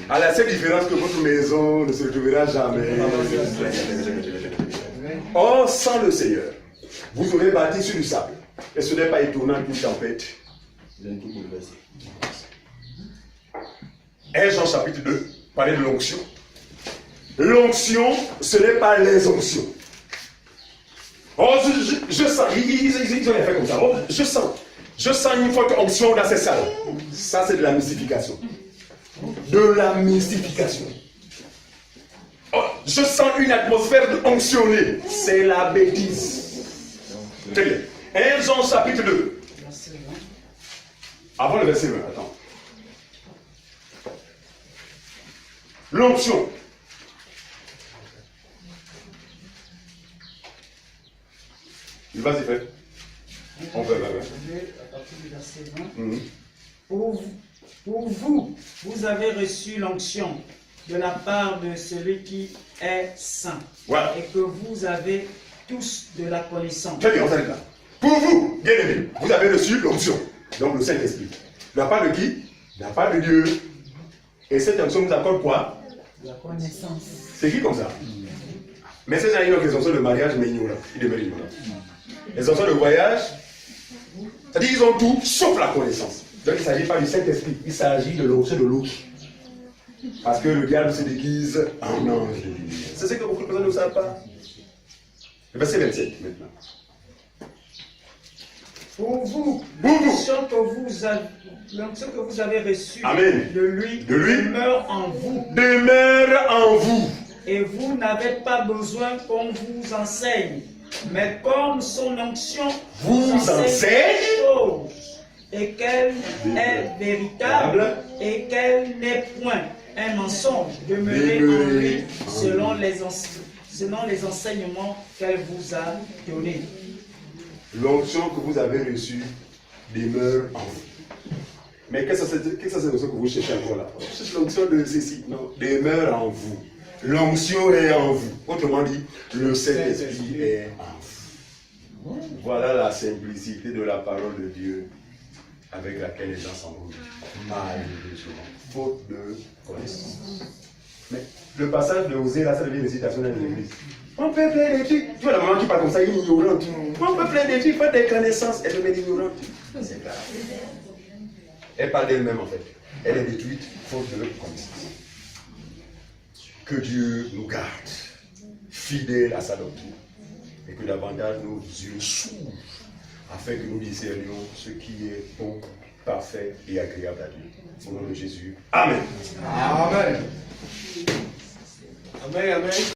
À la seule différence que votre maison ne se retrouvera jamais. Or, sans le Seigneur, vous aurez bâti sur du sable. Et ce n'est pas étonnant qu'une tempête vienne tout bouleverser. 1 Jean chapitre 2, parler de l'onction. L'onction, ce n'est pas les onctions. Oh, je sens, ils ont fait comme ça. Oh, je sens une forte onction dans ces salles. Ça, c'est de la mystification. De la mystification. Oh, je sens une atmosphère onctionnée. C'est la bêtise. Très bien. 1 Jean chapitre 2. Avant le verset 20, attends. L'onction. Vas-y, frère. On va, à partir du verset 20. Pour vous, vous avez reçu l'onction de la part de celui qui est saint. Voilà. Et que vous avez tous de la connaissance. Très bien, on s'arrête là. Pour vous, bien aimés, vous avez reçu l'onction. Donc le Saint-Esprit. De la part de qui? De la part de Dieu. Et cette onction nous accorde quoi? La connaissance. C'est qui comme ça? Mais c'est une autre onction de mariage, mais ignorant. Il demeure ignorant. Les onctions de voyage, c'est-à-dire qu'ils ont tout sauf la connaissance. Donc il ne s'agit pas du Saint-Esprit, il s'agit de l'onction de l'autre. Parce que le diable se déguise en ange de lumière. C'est ce que beaucoup de personnes ne savent pas. Le verset 27 maintenant. Pour vous, l'onction que vous avez reçue de lui demeure en vous. Demeure en vous. Et vous n'avez pas besoin qu'on vous enseigne. Mais comme son onction vous enseigne et qu'elle est véritable et qu'elle n'est point un mensonge, demeurez en lui selon les enseignements qu'elle vous a donnés. L'onction que vous avez reçue demeure en vous. Mais qu'est-ce que c'est l'onction que vous cherchez encore là? C'est l'onction de ceci. Non, demeure en vous. L'onction est en vous. Autrement dit, le Saint-Esprit est en vous. Voilà la simplicité de la parole de Dieu avec laquelle les gens s'embrouillent. Malheureusement, faute de connaissance. Mais le passage de Osée, là, ça devient une citation dans l'église. On peut plein des trucs. Tu vois la maman qui parle comme ça, elle est ignorante. On peut plein des trucs, faire des connaissances, elle devient ignorante. C'est grave. Elle parle d'elle-même en fait. Elle est détruite faute de connaissance. Que Dieu nous garde, fidèles à sa doctrine, et que davantage nos yeux s'ouvrent, afin que nous discernions ce qui est bon, parfait et agréable à Dieu. Au nom de Jésus. Amen. Amen. Amen, amen.